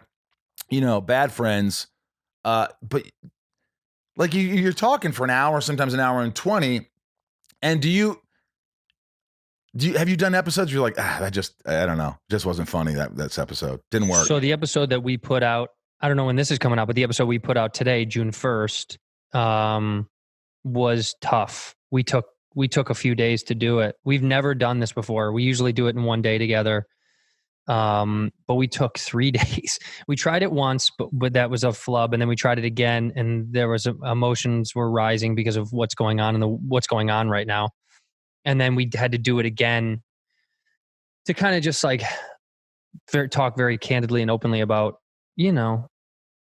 you know, Bad Friends, but like you're talking for an hour, sometimes an hour and 20. And have you done episodes where you're like, I don't know, just wasn't funny. That's episode didn't work. So the episode that we put out, I don't know when this is coming out, but the episode we put out today, June 1st, was tough. We took a few days to do it. We've never done this before. We usually do it in one day together. But we took 3 days. We tried it once, but that was a flub. And then we tried it again, and there was emotions were rising because of what's going on what's going on right now. And then we had to do it again to kind of just like talk very candidly and openly about, you know,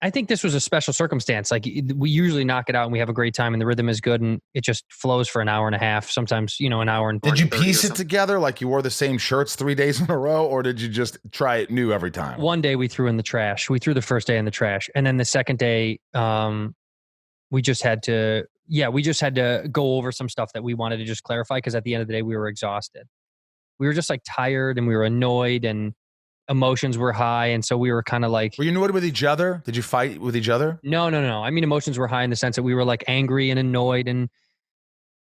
I think this was a special circumstance. Like we usually knock it out and we have a great time and the rhythm is good and it just flows for an hour and a half, sometimes, you know, an hour and 40. Did you piece it together? Like you wore the same shirts 3 days in a row, or did you just try it new every time? One day we threw in the trash. We threw the first day in the trash. And then the second day, we just had to go over some stuff that we wanted to just clarify. Cause at the end of the day, we were exhausted. We were just like tired and we were annoyed. And emotions were high. And so we were kind of like, were you annoyed with each other? Did you fight with each other? No. I mean, emotions were high in the sense that we were like angry and annoyed and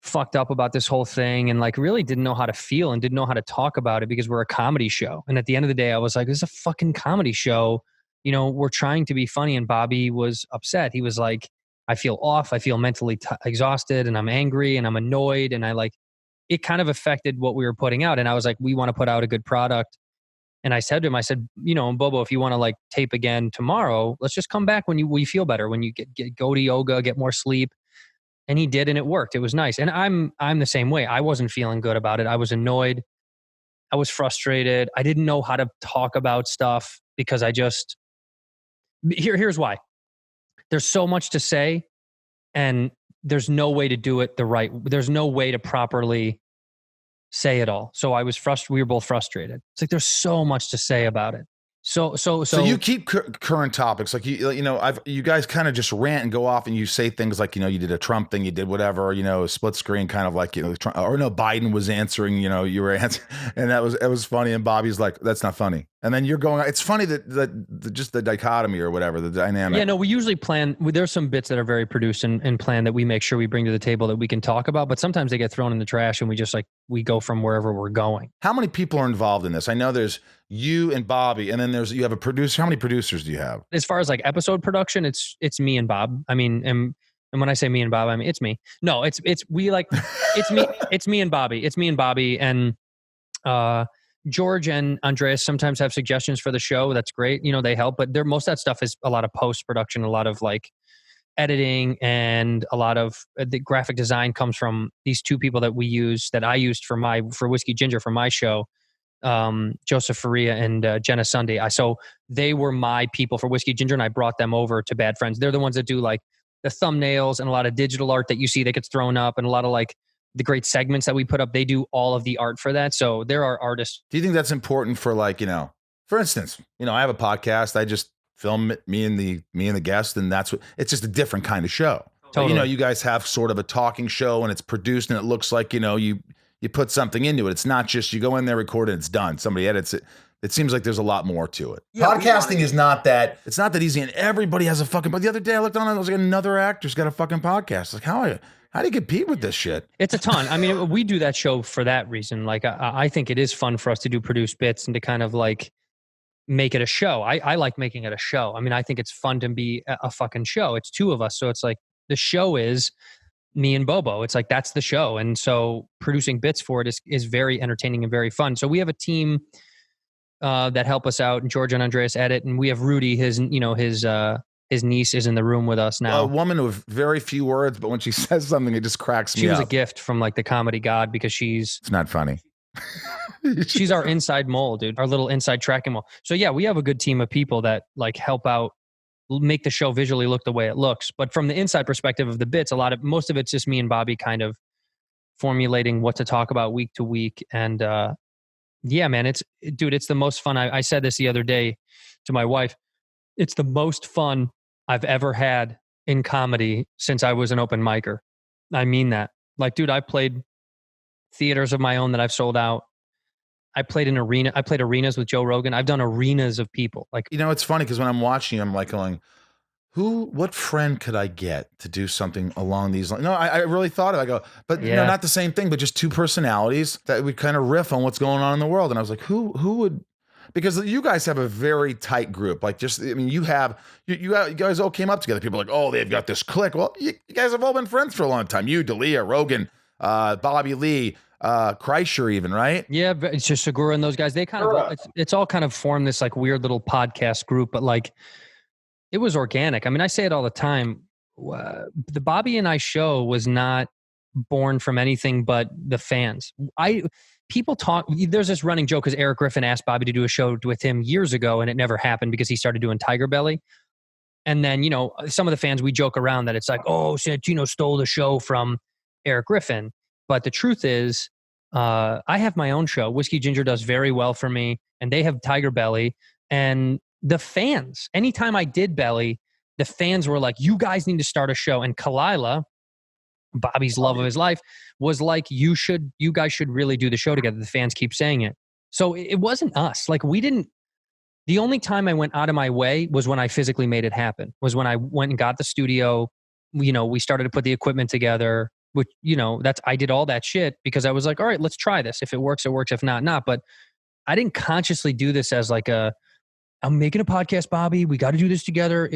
fucked up about this whole thing, and like really didn't know how to feel and didn't know how to talk about it because we're a comedy show. And at the end of the day, I was like, this is a fucking comedy show. You know, we're trying to be funny. And Bobby was upset. He was like, I feel off. I feel mentally exhausted, and I'm angry and I'm annoyed. And I like, it kind of affected what we were putting out. And I was like, we want to put out a good product. And I said to him, I said, you know, Bobo, if you want to like tape again tomorrow, let's just come back when you feel better, when you go to yoga, get more sleep. And he did, and it worked. It was nice. And I'm the same way. I wasn't feeling good about it. I was annoyed. I was frustrated. I didn't know how to talk about stuff because here's why. There's so much to say, and there's no way to do it there's no way to properly say it all. So I was frustrated. We were both frustrated. It's like, there's so much to say about it. So you keep current topics, like you guys kind of just rant and go off, and you say things like, you did a Trump thing, you did whatever, a split screen kind of like, Trump, or no, Biden was answering, you were answering, and it was funny. And Bobby's like, that's not funny. And then you're going, it's funny that just the dichotomy or whatever, the dynamic. Yeah, no, we usually plan. There's some bits that are very produced and planned that we make sure we bring to the table that we can talk about. But sometimes they get thrown in the trash, and we go from wherever we're going. How many people are involved in this? I know there's you and Bobby, and then you have a producer. How many producers do you have? As far as like episode production, it's me and Bob. I mean, and when I say me and Bob, I mean it's me. No, it's me. It's me and Bobby. It's me and Bobby, and George and Andreas sometimes have suggestions for the show. That's great. They help, but most of that stuff is a lot of post-production, a lot of like editing, and a lot of the graphic design comes from these two people that I used for Whiskey Ginger for my show, Joseph Faria and Jenna Sunday. So they were my people for Whiskey Ginger, and I brought them over to Bad Friends. They're the ones that do like the thumbnails and a lot of digital art that you see that gets thrown up, and a lot of like the great segments that we put up. They do all of the art for that. So there are artists. Do you think that's important for like, for instance, I have a podcast. I just film me and the guest, and it's just a different kind of show. Totally. But, you guys have sort of a talking show, and it's produced, and it looks like, you put something into it. It's not just you go in there, record it, and it's done. Somebody edits it. It seems like the's a lot more to it. Yeah, podcasting is not that. It's not that easy, and everybody has a fucking. But the other day I looked on, and I was like, another actor's got a fucking podcast. Like, how do you compete with this shit? It's a ton. I mean, we do that show for that reason. Like, I think it is fun for us to do produced bits and to kind of like make it a show. I like making it a show. I mean, I think it's fun to be a fucking show. It's two of us, so it's like the show is me and Bobo. It's like that's the show, and so producing bits for it is very entertaining and very fun. So we have a team that help us out, and George and Andreas edit, and we have Rudy. His niece is in the room with us now. A woman with very few words, but when she says something, it just cracks me up. She was a gift from like the comedy god because It's not funny. She's our inside mole, dude. Our little inside tracking mole. So yeah, we have a good team of people that like help out, make the show visually look the way it looks. But from the inside perspective of the bits, most of it's just me and Bobby kind of formulating what to talk about week to week. And yeah, man, it's the most fun. I said this the other day to my wife. It's the most fun I've ever had in comedy since I was an open micer. I mean that. Like, dude, I played theaters of my own that I've sold out. I played arenas with Joe Rogan. I've done arenas of people. Like, it's funny because when I'm watching, I'm like going, what friend could I get to do something along these lines? No, I really thought it. I go, but not the same thing, but just two personalities that would kind of riff on what's going on in the world. And I was like, who would? Because you guys have a very tight group. Like, you guys all came up together. People are like, oh, they've got this clique. Well, you guys have all been friends for a long time. You, D'Elia, Rogan, Bobby Lee, Kreischer even, right? Yeah, it's just Segura and those guys. They kind of, it's all kind of formed this like weird little podcast group, but like it was organic. I mean, I say it all the time. The Bobby and I show was not born from anything but the fans. People talk, there's this running joke because Eric Griffin asked Bobby to do a show with him years ago, and it never happened because he started doing Tiger Belly. And then, some of the fans, we joke around that it's like, oh, Santino stole the show from Eric Griffin. But the truth is, I have my own show. Whiskey Ginger does very well for me, and they have Tiger Belly. And the fans, anytime I did Belly, the fans were like, you guys need to start a show. And Kalila, Bobby's love of his life, was like, you guys should really do the show together. The fans keep saying it. So it wasn't us. Like, we didn't The only time I went out of my way was when I physically made it happen, was when I went and got the studio. We started to put the equipment together, which, I did all that shit because I was like, all right, let's try this. If it works, it works. If not, not. But I didn't consciously do this as like I'm making a podcast, Bobby. We got to do this together.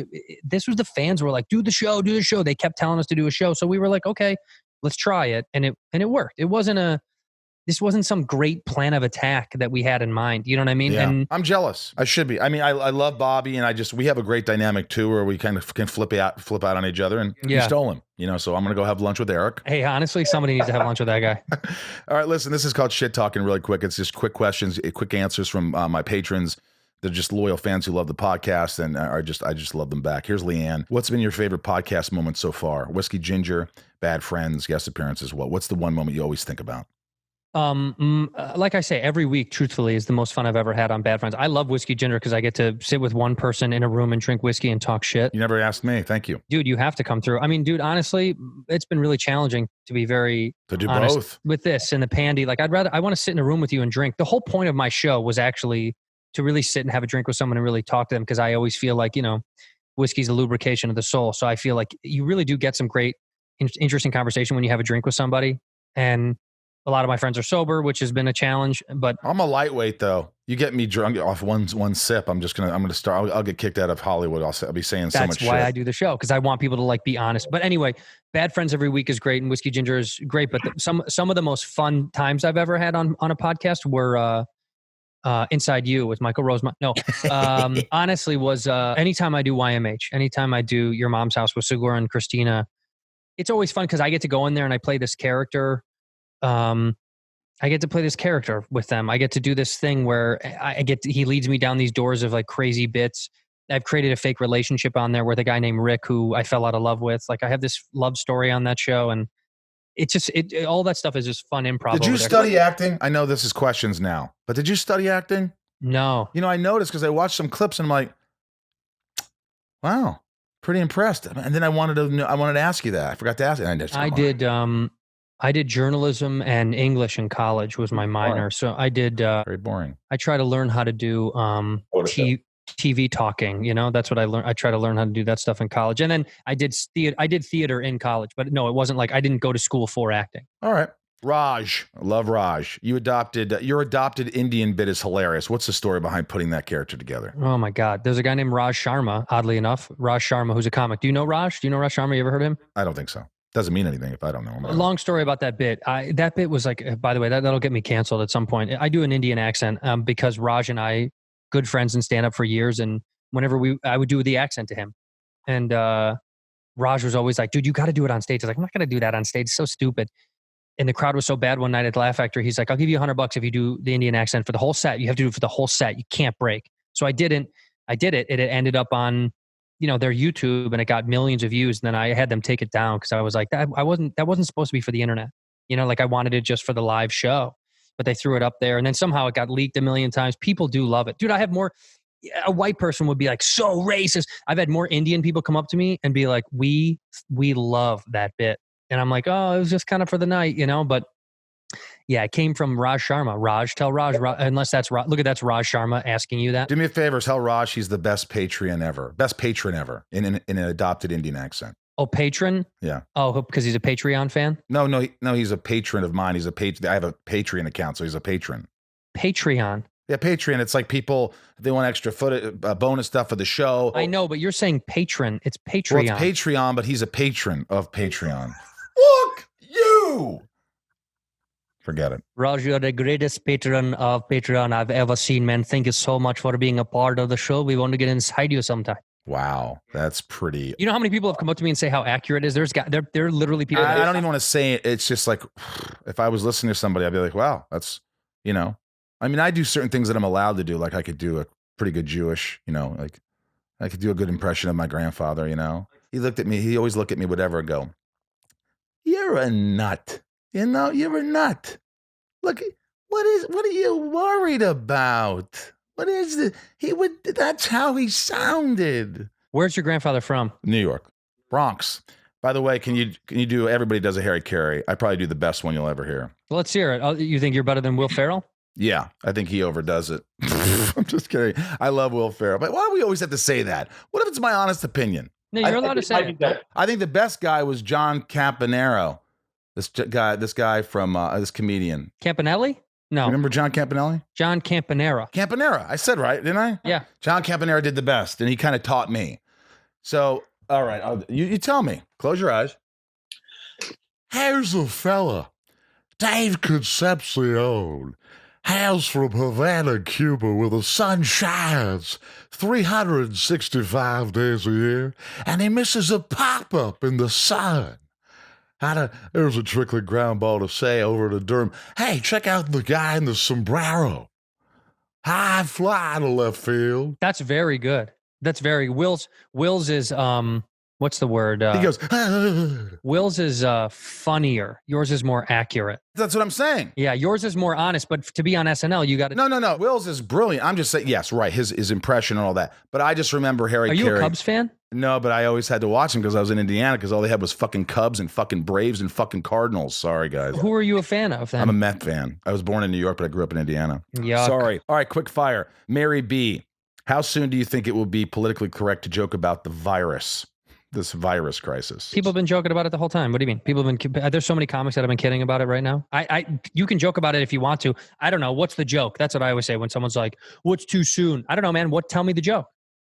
This was the fans were like, do the show, do the show. They kept telling us to do a show. So we were like, okay, let's try it. And it worked. This wasn't some great plan of attack that we had in mind. You know what I mean? Yeah. And I'm jealous. I should be. I mean, I love Bobby, and we have a great dynamic too, where we kind of can flip out on each other. And you stole him, so I'm gonna go have lunch with Eric. Hey, honestly, somebody needs to have lunch with that guy. All right, listen. This is called Shit Talking. Really quick. It's just quick questions, quick answers from my patrons. They're just loyal fans who love the podcast, and I just love them back. Here's Leanne. What's been your favorite podcast moment so far? Whiskey Ginger, Bad Friends, guest appearances. What's the one moment you always think about? Like I say, every week, truthfully, is the most fun I've ever had on Bad Friends. I love Whiskey Ginger because I get to sit with one person in a room and drink whiskey and talk shit. You never asked me. Thank you. Dude, you have to come through. I mean, dude, honestly, it's been really challenging to be very honest both with this and the pandy. Like, I want to sit in a room with you and drink. The whole point of my show was actually to really sit and have a drink with someone and really talk to them, because I always feel like, whiskey's a lubrication of the soul. So I feel like you really do get some great, interesting conversation when you have a drink with somebody. And a lot of my friends are sober, which has been a challenge, but I'm a lightweight though. You get me drunk off one sip. I'm gonna start. I'll get kicked out of Hollywood. I'll be saying so much shit. That's why I do the show, because I want people to be honest. But anyway, Bad Friends every week is great, and Whiskey Ginger is great. But some of the most fun times I've ever had on a podcast were Inside You with Michael Rosenbaum. No, honestly, was anytime I do YMH, anytime I do Your Mom's House with Segura and Christina, it's always fun because I get to go in there and I play this character. I get to play this character with them. I get to do this thing where he leads me down these doors of crazy bits. I've created a fake relationship on there with a guy named Rick who I fell out of love with. I have this love story on that show, and it's just all that stuff is just fun improv. Did you study acting? I know this is questions now, but did you study acting? No. I noticed because I watched some clips and I'm like, wow, pretty impressed. And then I wanted to ask you that. I forgot to ask you. I did journalism and English in college was my minor. So I did very boring. I try to learn how to do TV talking. That's what I learned. I try to learn how to do that stuff in college. And then I did theater in college, but no, it wasn't I didn't go to school for acting. All right. Raj. I love Raj. Your adopted Indian bit is hilarious. What's the story behind putting that character together? Oh my God. There's a guy named Raj Sharma, oddly enough. Raj Sharma, who's a comic. Do you know Raj? Do you know Raj Sharma? You ever heard of him? I don't think so. Doesn't mean anything if I don't know him. A long story about that bit. That bit was by the way, that'll get me canceled at some point. I do an Indian accent because Raj and I, good friends and stand up for years. And whenever I would do the accent to him. And Raj was always like, dude, you got to do it on stage. I was like, I'm not going to do that on stage. It's so stupid. And the crowd was so bad one night at the Laugh Factory. He's like, I'll give you $100 if you do the Indian accent for the whole set. You have to do it for the whole set. You can't break. So I didn't. I did it. It ended up on their YouTube, and it got millions of views. And then I had them take it down because I was like, that wasn't supposed to be for the internet. I wanted it just for the live show, but they threw it up there, and then somehow it got leaked a million times. People do love it, dude. I have more. A white person would be like, so racist. I've had more Indian people come up to me and be like, we love that bit, and I'm like, oh, it was just kind of for the night, But yeah, it came from Raj Sharma. Raj, tell Raj, unless that's Raj. Look, that's Raj Sharma asking you that. Do me a favor, tell Raj he's the best patron ever in an adopted Indian accent. Oh, patron? Yeah. Oh, because he's a Patreon fan? No, he's a patron of mine. He's a patron. I have a Patreon account, so he's a patron. Patreon? Yeah, Patreon. It's like people, they want extra bonus stuff for the show. I know, but you're saying patron. It's Patreon. Well, it's Patreon, but he's a patron of Patreon. Look, you! Forget it. Raj, you're the greatest patron of Patreon I've ever seen, man. Thank you so much for being a part of the show. We want to get inside you sometime. Wow, that's pretty. You know how many people have come up to me and say how accurate it is? There are literally people. I don't even want to say it. It's just like, if I was listening to somebody, I'd be like, wow, that's, I mean, I do certain things that I'm allowed to do. Like I could do a pretty good Jewish, like I could do a good impression of my grandfather, He looked at me, he always looked at me, whatever, and go, you're a nut. You're a nut. Look, what are you worried about? What is it? That's how he sounded. Where's your grandfather from? New York, Bronx. By the way, can you do, everybody does a Harry Carey. I probably do the best one you'll ever hear. Well, let's hear it. You think you're better than Will Ferrell? Yeah, I think he overdoes it. I'm just kidding. I love Will Ferrell, but why do we always have to say that? What if it's my honest opinion? No, you're allowed to say it. I think the best guy was John Campanaro. This guy from this comedian. Campanelli? No. Remember John Campanelli? John Campanera. Campanera. I said right, didn't I? Yeah. John Campanera did the best, and he kind of taught me. So, all right, you tell me. Close your eyes. Here's a fella, Dave Concepcion. Hails from Havana, Cuba, where the sun shines 365 days a year, and he misses a pop-up in the sun. There's a trickling ground ball to say over to Durham, hey, check out the guy in the sombrero. High fly to left field. That's very good. That's very, Will's is, what's the word? He goes, Will's is funnier. Yours is more accurate. That's what I'm saying. Yeah, yours is more honest, but to be on SNL, you got to... No. Will's is brilliant. I'm just saying, yes, right, his impression and all that. But I just remember Harry Carey. Are you a Cubs fan? No, but I always had to watch him because I was in Indiana because all they had was fucking Cubs and fucking Braves and fucking Cardinals. Sorry, guys. Who are you a fan of then? I'm a Met fan. I was born in New York, but I grew up in Indiana. Yuck. Sorry. All right, quick fire. Mary B., how soon do you think it will be politically correct to joke about the virus? This virus crisis. People have been joking about it the whole time. What do you mean? People have been. There's so many comics that have been kidding about it right now. You can joke about it if you want to. I don't know. What's the joke? That's what I always say when someone's like, "What's too soon?" I don't know, man. Tell me the joke.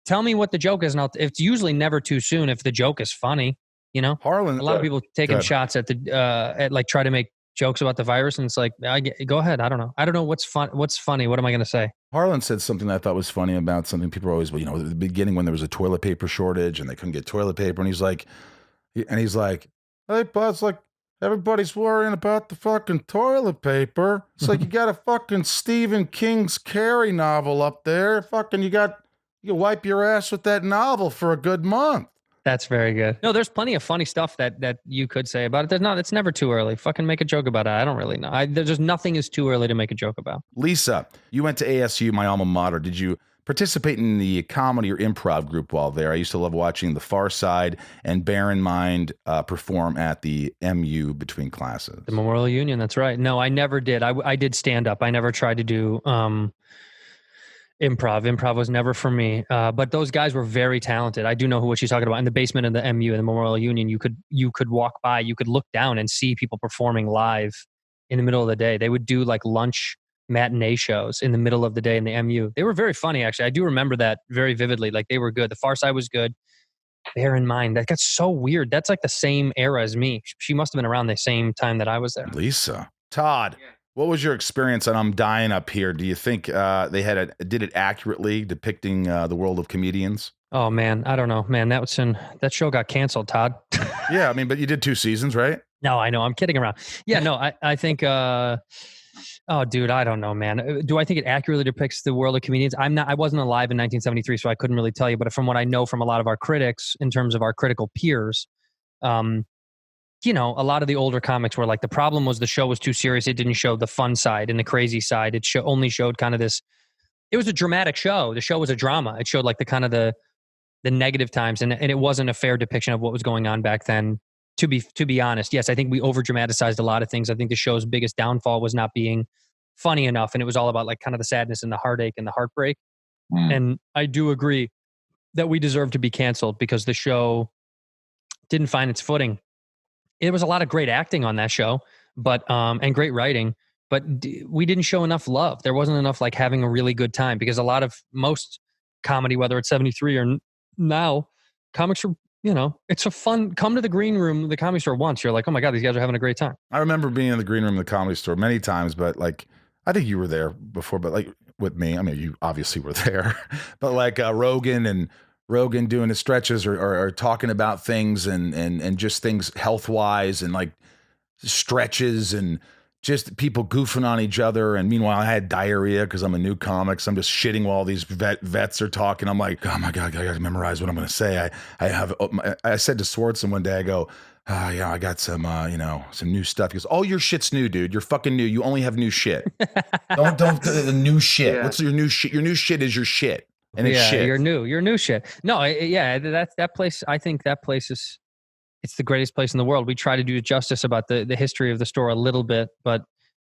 Tell me what the joke is, and it's usually never too soon if the joke is funny. You know, Harlan. A lot of people taking shots at try to make jokes about the virus, and it's like, go ahead. I don't know. I don't know what's fun. What's funny? What am I going to say? Harlan said something that I thought was funny about something people are always, at the beginning when there was a toilet paper shortage and they couldn't get toilet paper. And he's like, hey, but it's like everybody's worrying about the fucking toilet paper. It's like you got a fucking Stephen King's Carrie novel up there. Fucking you can wipe your ass with that novel for a good month. That's very good. No, there's plenty of funny stuff that you could say about it. It's never too early. Fucking make a joke about it. I don't really know. There's just nothing is too early to make a joke about. Lisa, you went to ASU, my alma mater. Did you participate in the comedy or improv group while there? I used to love watching The Far Side and Bear in Mind perform at the MU between classes. The Memorial Union, that's right. No, I never did. I did stand up. I never tried to do improv was never for me, but those guys were very talented. I do know what she's talking about. In the basement of the MU and the Memorial Union, you could walk by, you could look down and see people performing live in the middle of the day. They would do like lunch matinee shows in the middle of the day in the MU. They were very funny, actually. I do remember that very vividly. Like, they were good. The Far Side was good. Bear in Mind, that got so weird. That's like the same era as me. She must have been around the same time that I was there. Lisa. Todd. Yeah. What was your experience on I'm Dying Up Here? Do you think they did it accurately depicting the world of comedians? Oh man, I don't know, man. That show got canceled, Todd. Yeah, I mean, but you did 2 seasons, right? No, I know. I'm kidding around. Yeah, no, I think. Oh, dude, I don't know, man. Do I think it accurately depicts the world of comedians? I wasn't alive in 1973, so I couldn't really tell you. But from what I know from a lot of our critics, in terms of our critical peers, a lot of the older comics were like, the problem was the show was too serious. It didn't show the fun side and the crazy side. It only showed kind of this. It was a dramatic show. The show was a drama. It showed like the kind of the negative times, and it wasn't a fair depiction of what was going on back then. To be honest, yes, I think we over dramatized a lot of things. I think the show's biggest downfall was not being funny enough, and it was all about like kind of the sadness and the heartache and the heartbreak. And I do agree that we deserve to be canceled because the show didn't find its footing. It was a lot of great acting on that show, but and great writing, but we didn't show enough love. There wasn't enough like having a really good time, because most comedy, whether it's 73 or now, comics are, it's a fun, come to the green room, the Comedy Store once. You're like, oh my God, these guys are having a great time. I remember being in the green room of the Comedy Store many times, but like, I think you were there before, but like with me, I mean, you obviously were there, but like Rogan doing his stretches or talking about things and just things health-wise and like stretches and just people goofing on each other. And meanwhile, I had diarrhea because I'm a new comic. So I'm just shitting while these vets are talking. I'm like, oh my God, I got to memorize what I'm going to say. I said to Swartzen one day, I go, I got some new stuff. He goes, all your shit's new, dude. You're fucking new. You only have new shit. don't the new shit. Yeah. What's your new shit? Your new shit is your shit. And it's shit. Your new shit. No, that place. I think that place it's the greatest place in the world. We try to do justice about the history of the store a little bit, but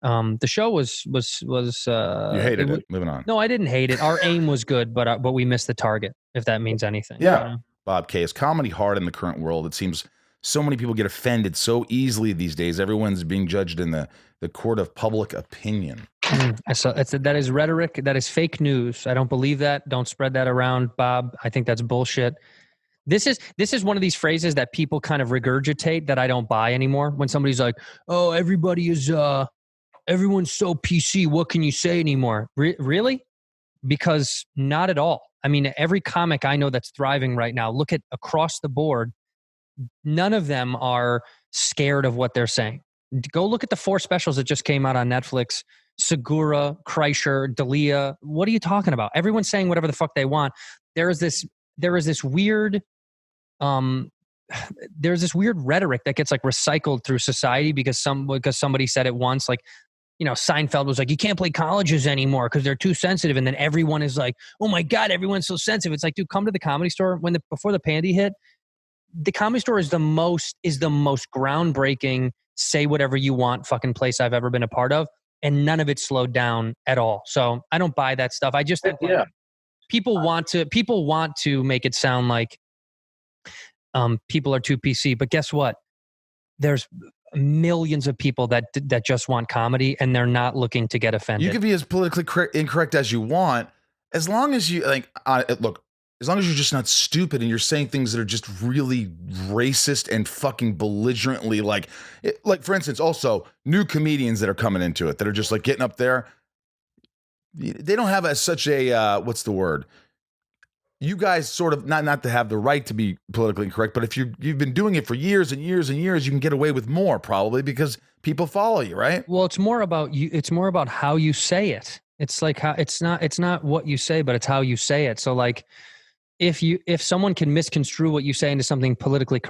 The show was You hated it. Moving on. No, I didn't hate it. Our aim was good, but we missed the target, if that means anything. Yeah. You know? Bob K. Is comedy hard in the current world? It seems so many people get offended so easily these days. Everyone's being judged in the court of public opinion. That is rhetoric. That is fake news. I don't believe that. Don't spread that around, Bob. I think that's bullshit. This is one of these phrases that people kind of regurgitate that I don't buy anymore. When somebody's like, "Oh, everyone's so PC. What can you say anymore?" Really? Because not at all. I mean, every comic I know that's thriving right now, look at across the board, none of them are scared of what they're saying. Go look at the 4 specials that just came out on Netflix. Segura, Kreischer, D'Elia. What are you talking about? Everyone's saying whatever the fuck they want. There is this weird there's this weird rhetoric that gets like recycled through society because somebody said it once. Like, you know, Seinfeld was like, you can't play colleges anymore because they're too sensitive. And then everyone is like, oh my God, everyone's so sensitive. It's like, dude, come to the Comedy Store before the pandy hit. The Comedy Store is the most groundbreaking, say whatever you want fucking place I've ever been a part of. And none of it slowed down at all. So I don't buy that stuff. I just think people want to make it sound like people are too PC. But guess what? There's millions of people that just want comedy and they're not looking to get offended. You can be as politically incorrect as you want, as long as you as long as you're just not stupid and you're saying things that are just really racist and fucking belligerently like for instance, also new comedians that are coming into it that are just like getting up there. They don't have such a what's the word? You guys sort of not to have the right to be politically incorrect, but if you've been doing it for years and years and years, you can get away with more probably because people follow you, right? Well, it's more about you. It's more about how you say it. It's like how it's not what you say, but it's how you say it. So like, if someone can misconstrue what you say into something politically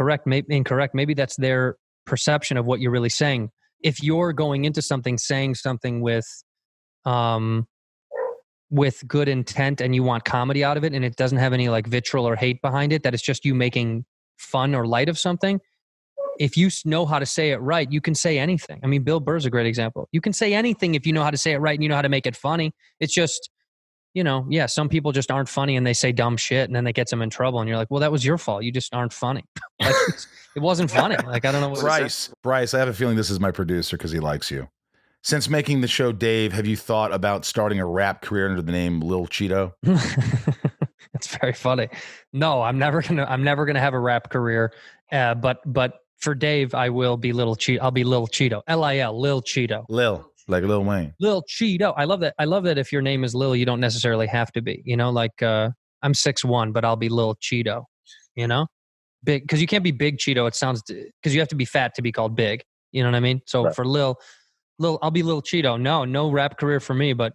incorrect, maybe that's their perception of what you're really saying. If you're going into something saying something with good intent and you want comedy out of it and it doesn't have any like vitriol or hate behind it, that it's just you making fun or light of something, if you know how to say it right, you can say anything. I mean, Bill Burr's a great example. You can say anything if you know how to say it right and you know how to make it funny. It's just, you know, yeah, some people just aren't funny and they say dumb shit and then that gets them in trouble. And you're like, well, that was your fault. You just aren't funny. Like, it wasn't funny. Like, I don't know what Bryce, I have a feeling this is my producer because he likes you. Since making the show, Dave, have you thought about starting a rap career under the name Lil Cheeto? It's very funny. No, I'm never gonna have a rap career. But for Dave, I will be Lil Cheeto. I'll be Lil Cheeto. L-I-L, Lil Cheeto. Lil, like Lil Wayne. Lil Cheeto. I love that if your name is Lil, you don't necessarily have to be. You know, like I'm 6'1", but I'll be Lil Cheeto. You know, big, because you can't be Big Cheeto. It sounds, because you have to be fat to be called big. You know what I mean? So right. For Lil, I'll be Lil Cheeto. No rap career for me, but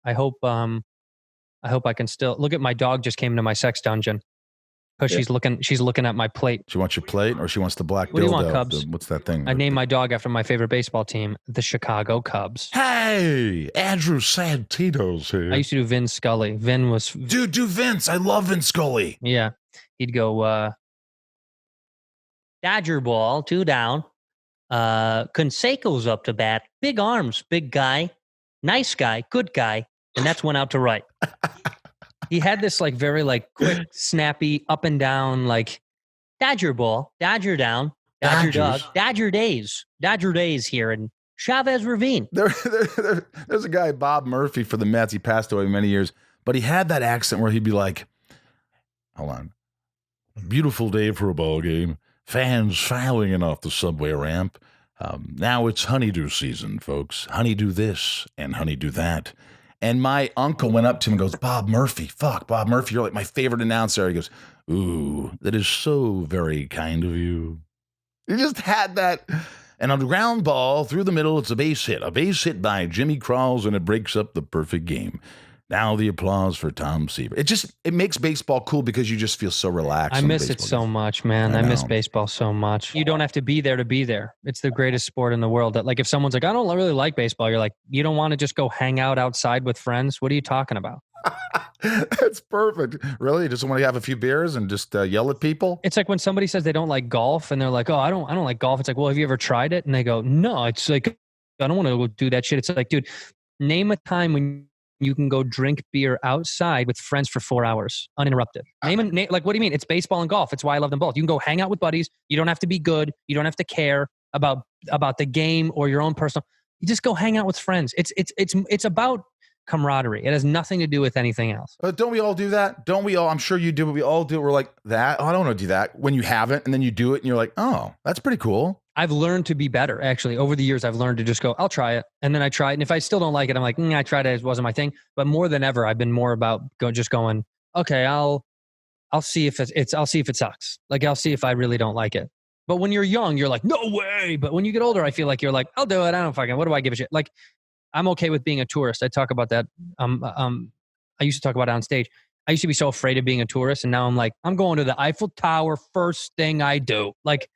I hope I can still look at my dog. Just came into my sex dungeon because she's looking at my plate. She wants your plate, or she wants the black dildo. What do you want, Cubs? What's that thing? I named my dog after my favorite baseball team, the Chicago Cubs. Hey, Andrew Santino's here. I used to do Vin Scully. Vin was do Vince. I love Vin Scully. Yeah, he'd go Dodger ball, 2 down. Canseco's up to bat. Big arms, big guy, nice guy, good guy, and that's one out to right. He had this like very like quick, snappy, up and down, like Dodger ball, Dodger down, Dodger dog, Dodger days here in Chavez Ravine. There's a guy, Bob Murphy, for the Mets. He passed away many years, but he had that accent where he'd be like, hold on, beautiful day for a ball game. Fans filing in off the subway ramp. Now it's honeydew season, folks. Honeydew this and honeydew that. And my uncle went up to him and goes, Bob Murphy, Bob Murphy, you're like my favorite announcer. He goes, ooh, that is so very kind of you. He just had that. And on the ground ball through the middle, it's a base hit by Jimmy Crawls, and it breaks up the perfect game. Now the applause for Tom Seaver. It makes baseball cool because you just feel so relaxed. I miss it so much, man. I miss baseball so much. You don't have to be there to be there. It's the greatest sport in the world. That, like, if someone's like, I don't really like baseball, you're like, you don't want to just go hang out outside with friends? What are you talking about? That's perfect. Really? You just want to have a few beers and just yell at people? It's like when somebody says they don't like golf and they're like, oh, I don't like golf. It's like, well, have you ever tried it? And they go, no, it's like I don't want to go do that shit. It's like, dude, name a time when you can go drink beer outside with friends for 4 hours uninterrupted. Like, what do you mean? It's baseball and golf. It's why I love them both. You can go hang out with buddies. You don't have to be good. You don't have to care about the game or your own personal. You just go hang out with friends. It's about camaraderie. It has nothing to do with anything else. But don't we all do that? Don't we all? I'm sure you do, but we all do it. We're like, that? Oh, I don't want to do that. When you haven't, and then you do it, and you're like, oh, that's pretty cool. I've learned to be better, actually. Over the years, I've learned to just go, I'll try it. And then I try it. And if I still don't like it, I'm like, I tried it. It wasn't my thing. But more than ever, I've been more about going, okay, I'll see if I'll see if it sucks. Like, I'll see if I really don't like it. But when you're young, you're like, no way. But when you get older, I feel like you're like, I'll do it. I don't fucking, what do I give a shit? Like, I'm okay with being a tourist. I talk about that. I used to talk about it on stage. I used to be so afraid of being a tourist. And now I'm like, I'm going to the Eiffel Tower first thing I do. Like,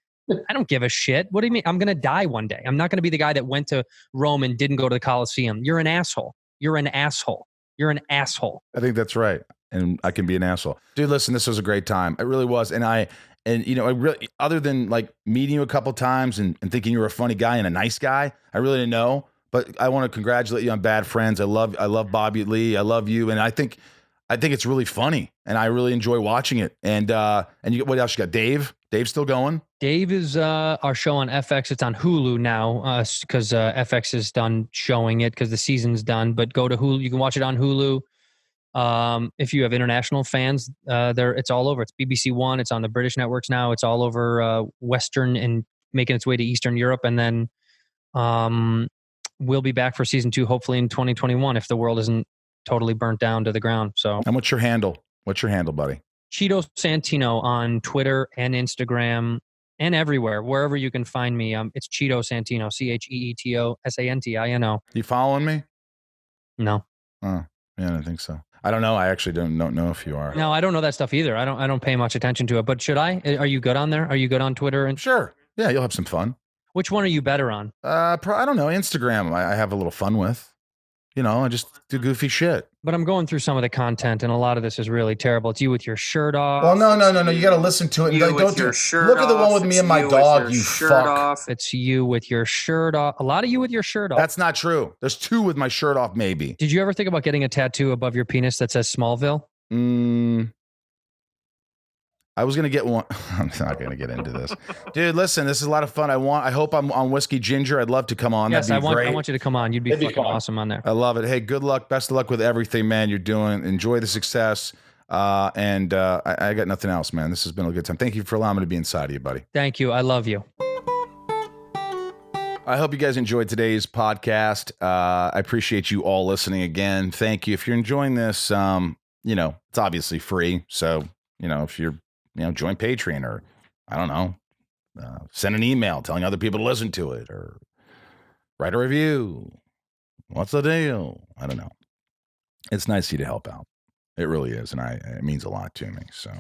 I don't give a shit. What do you mean? I'm going to die one day. I'm not going to be the guy that went to Rome and didn't go to the Colosseum. You're an asshole. You're an asshole. You're an asshole. I think that's right. And I can be an asshole. Dude, listen, this was a great time. It really was. And I really, other than like meeting you a couple times and thinking you were a funny guy and a nice guy, I really didn't know. But I want to congratulate you on Bad Friends. I love Bobby Lee. I love you. And I think it's really funny. And I really enjoy watching it. And you, what else you got? Dave? Dave's still going? Dave is our show on FX. It's on Hulu now because FX is done showing it because the season's done. But go to Hulu. You can watch it on Hulu. If you have international fans, it's all over. It's BBC One. It's on the British networks now. It's all over Western and making its way to Eastern Europe. And then we'll be back for season 2, hopefully in 2021, if the world isn't totally burnt down to the ground. So, and what's your handle? What's your handle, buddy? Cheeto Santino on Twitter and Instagram and everywhere, wherever you can find me. It's Cheeto Santino, CheetoSantino. You following me? No. Oh, yeah, I don't think so. I don't know. I actually don't know if you are. No, I don't know that stuff either. I don't pay much attention to it. But should I? Are you good on there? Are you good on Twitter? And sure. Yeah, you'll have some fun. Which one are you better on? I don't know. Instagram. I have a little fun with. I just do goofy shit. But I'm going through some of the content, and a lot of this is really terrible. It's you with your shirt off. Well, no. You got to listen to it. You with your shirt off. Look at the one with me and my dog, you fuck. Off. It's you with your shirt off. A lot of you with your shirt off. That's not true. There's 2 with my shirt off, maybe. Did you ever think about getting a tattoo above your penis that says Smallville? I was going to get one. I'm not going to get into this. Dude, listen, this is a lot of fun. I hope I'm on Whiskey Ginger. I'd love to come on. Yes, That'd be great. I want you to come on. You'd be fucking awesome on there. I love it. Hey, good luck. Best of luck with everything, man, you're doing. Enjoy the success. I got nothing else, man. This has been a good time. Thank you for allowing me to be inside of you, buddy. Thank you. I love you. I hope you guys enjoyed today's podcast. I appreciate you all listening again. Thank you. If you're enjoying this, it's obviously free. So, if you're join Patreon, or I don't know, send an email telling other people to listen to it, or write a review. What's the deal? I don't know. It's nice of you to help out. It really is. And it means a lot to me. So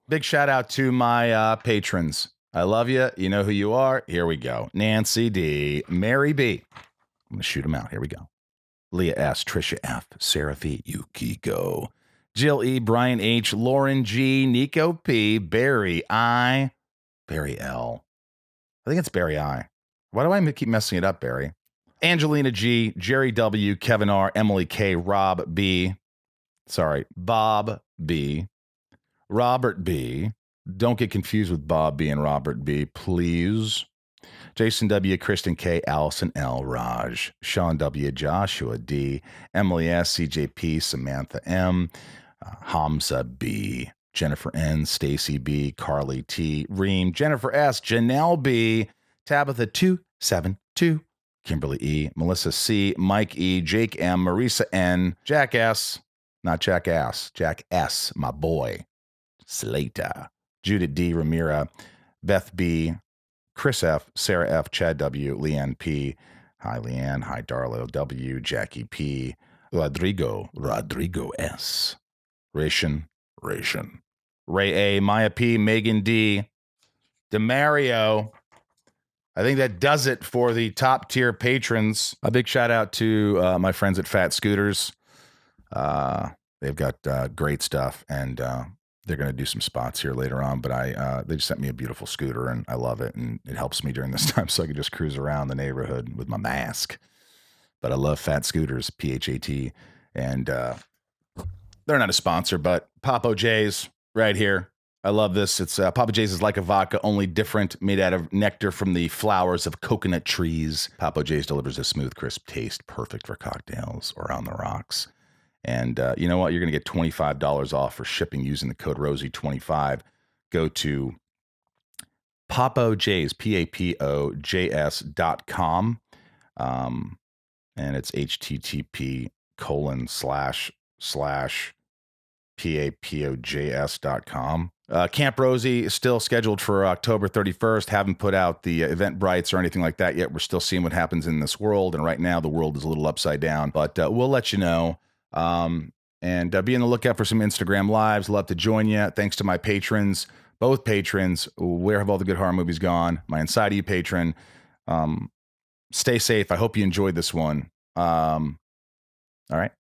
big shout out to my patrons. I love you. You know who you are. Here we go. Nancy D, Mary B. I'm going to shoot them out. Here we go. Leah S, Trisha F, Sarah V, Yukiko, Jill E, Brian H, Lauren G, Nico P, Barry I, Barry L. I think it's Barry I. Why do I keep messing it up, Barry? Angelina G, Jerry W, Kevin R, Emily K, Rob B. Sorry, Bob B, Robert B. Don't get confused with Bob B and Robert B, please. Jason W, Kristen K, Allison L, Raj, Sean W, Joshua D, Emily S, CJP, Samantha M, Hamza B, Jennifer N, Stacy B, Carly T, Reem, Jennifer S, Janelle B, Tabitha 272, Kimberly E, Melissa C, Mike E, Jake M, Marisa N, Jack S, not Jackass, Jack S, my boy, Slater, Judith D, Ramira, Beth B, Chris F, Sarah F, Chad W, Leanne P, hi Leanne, hi Darlo W, Jackie P, Rodrigo S, Ration, Ray A, Maya P, Megan D, Demario. I think that does it for the top tier patrons. A big shout out to my friends at Fat Scooters. They've got great stuff, and they're going to do some spots here later on, but they just sent me a beautiful scooter and I love it. And it helps me during this time so I can just cruise around the neighborhood with my mask. But I love Fat Scooters, PHAT. And they're not a sponsor, but Papo J's right here. I love this. It's Papa J's is like a vodka, only different, made out of nectar from the flowers of coconut trees. Papa J's delivers a smooth, crisp taste, perfect for cocktails or on the rocks. And you know what? You're going to get $25 off for shipping using the code Rosie25. Go to PapoJ's, PAPOJS.com. And it's http://PAPOJS.com. Camp Rosie is still scheduled for October 31st. Haven't put out the Eventbrites or anything like that yet. We're still seeing what happens in this world. And right now the world is a little upside down, but we'll let you know. And be on the lookout for some Instagram lives. Love to join you. Thanks to my patrons, both patrons. Where have all the good horror movies gone? My Inside of You patron. Stay safe. I hope you enjoyed this one. All right.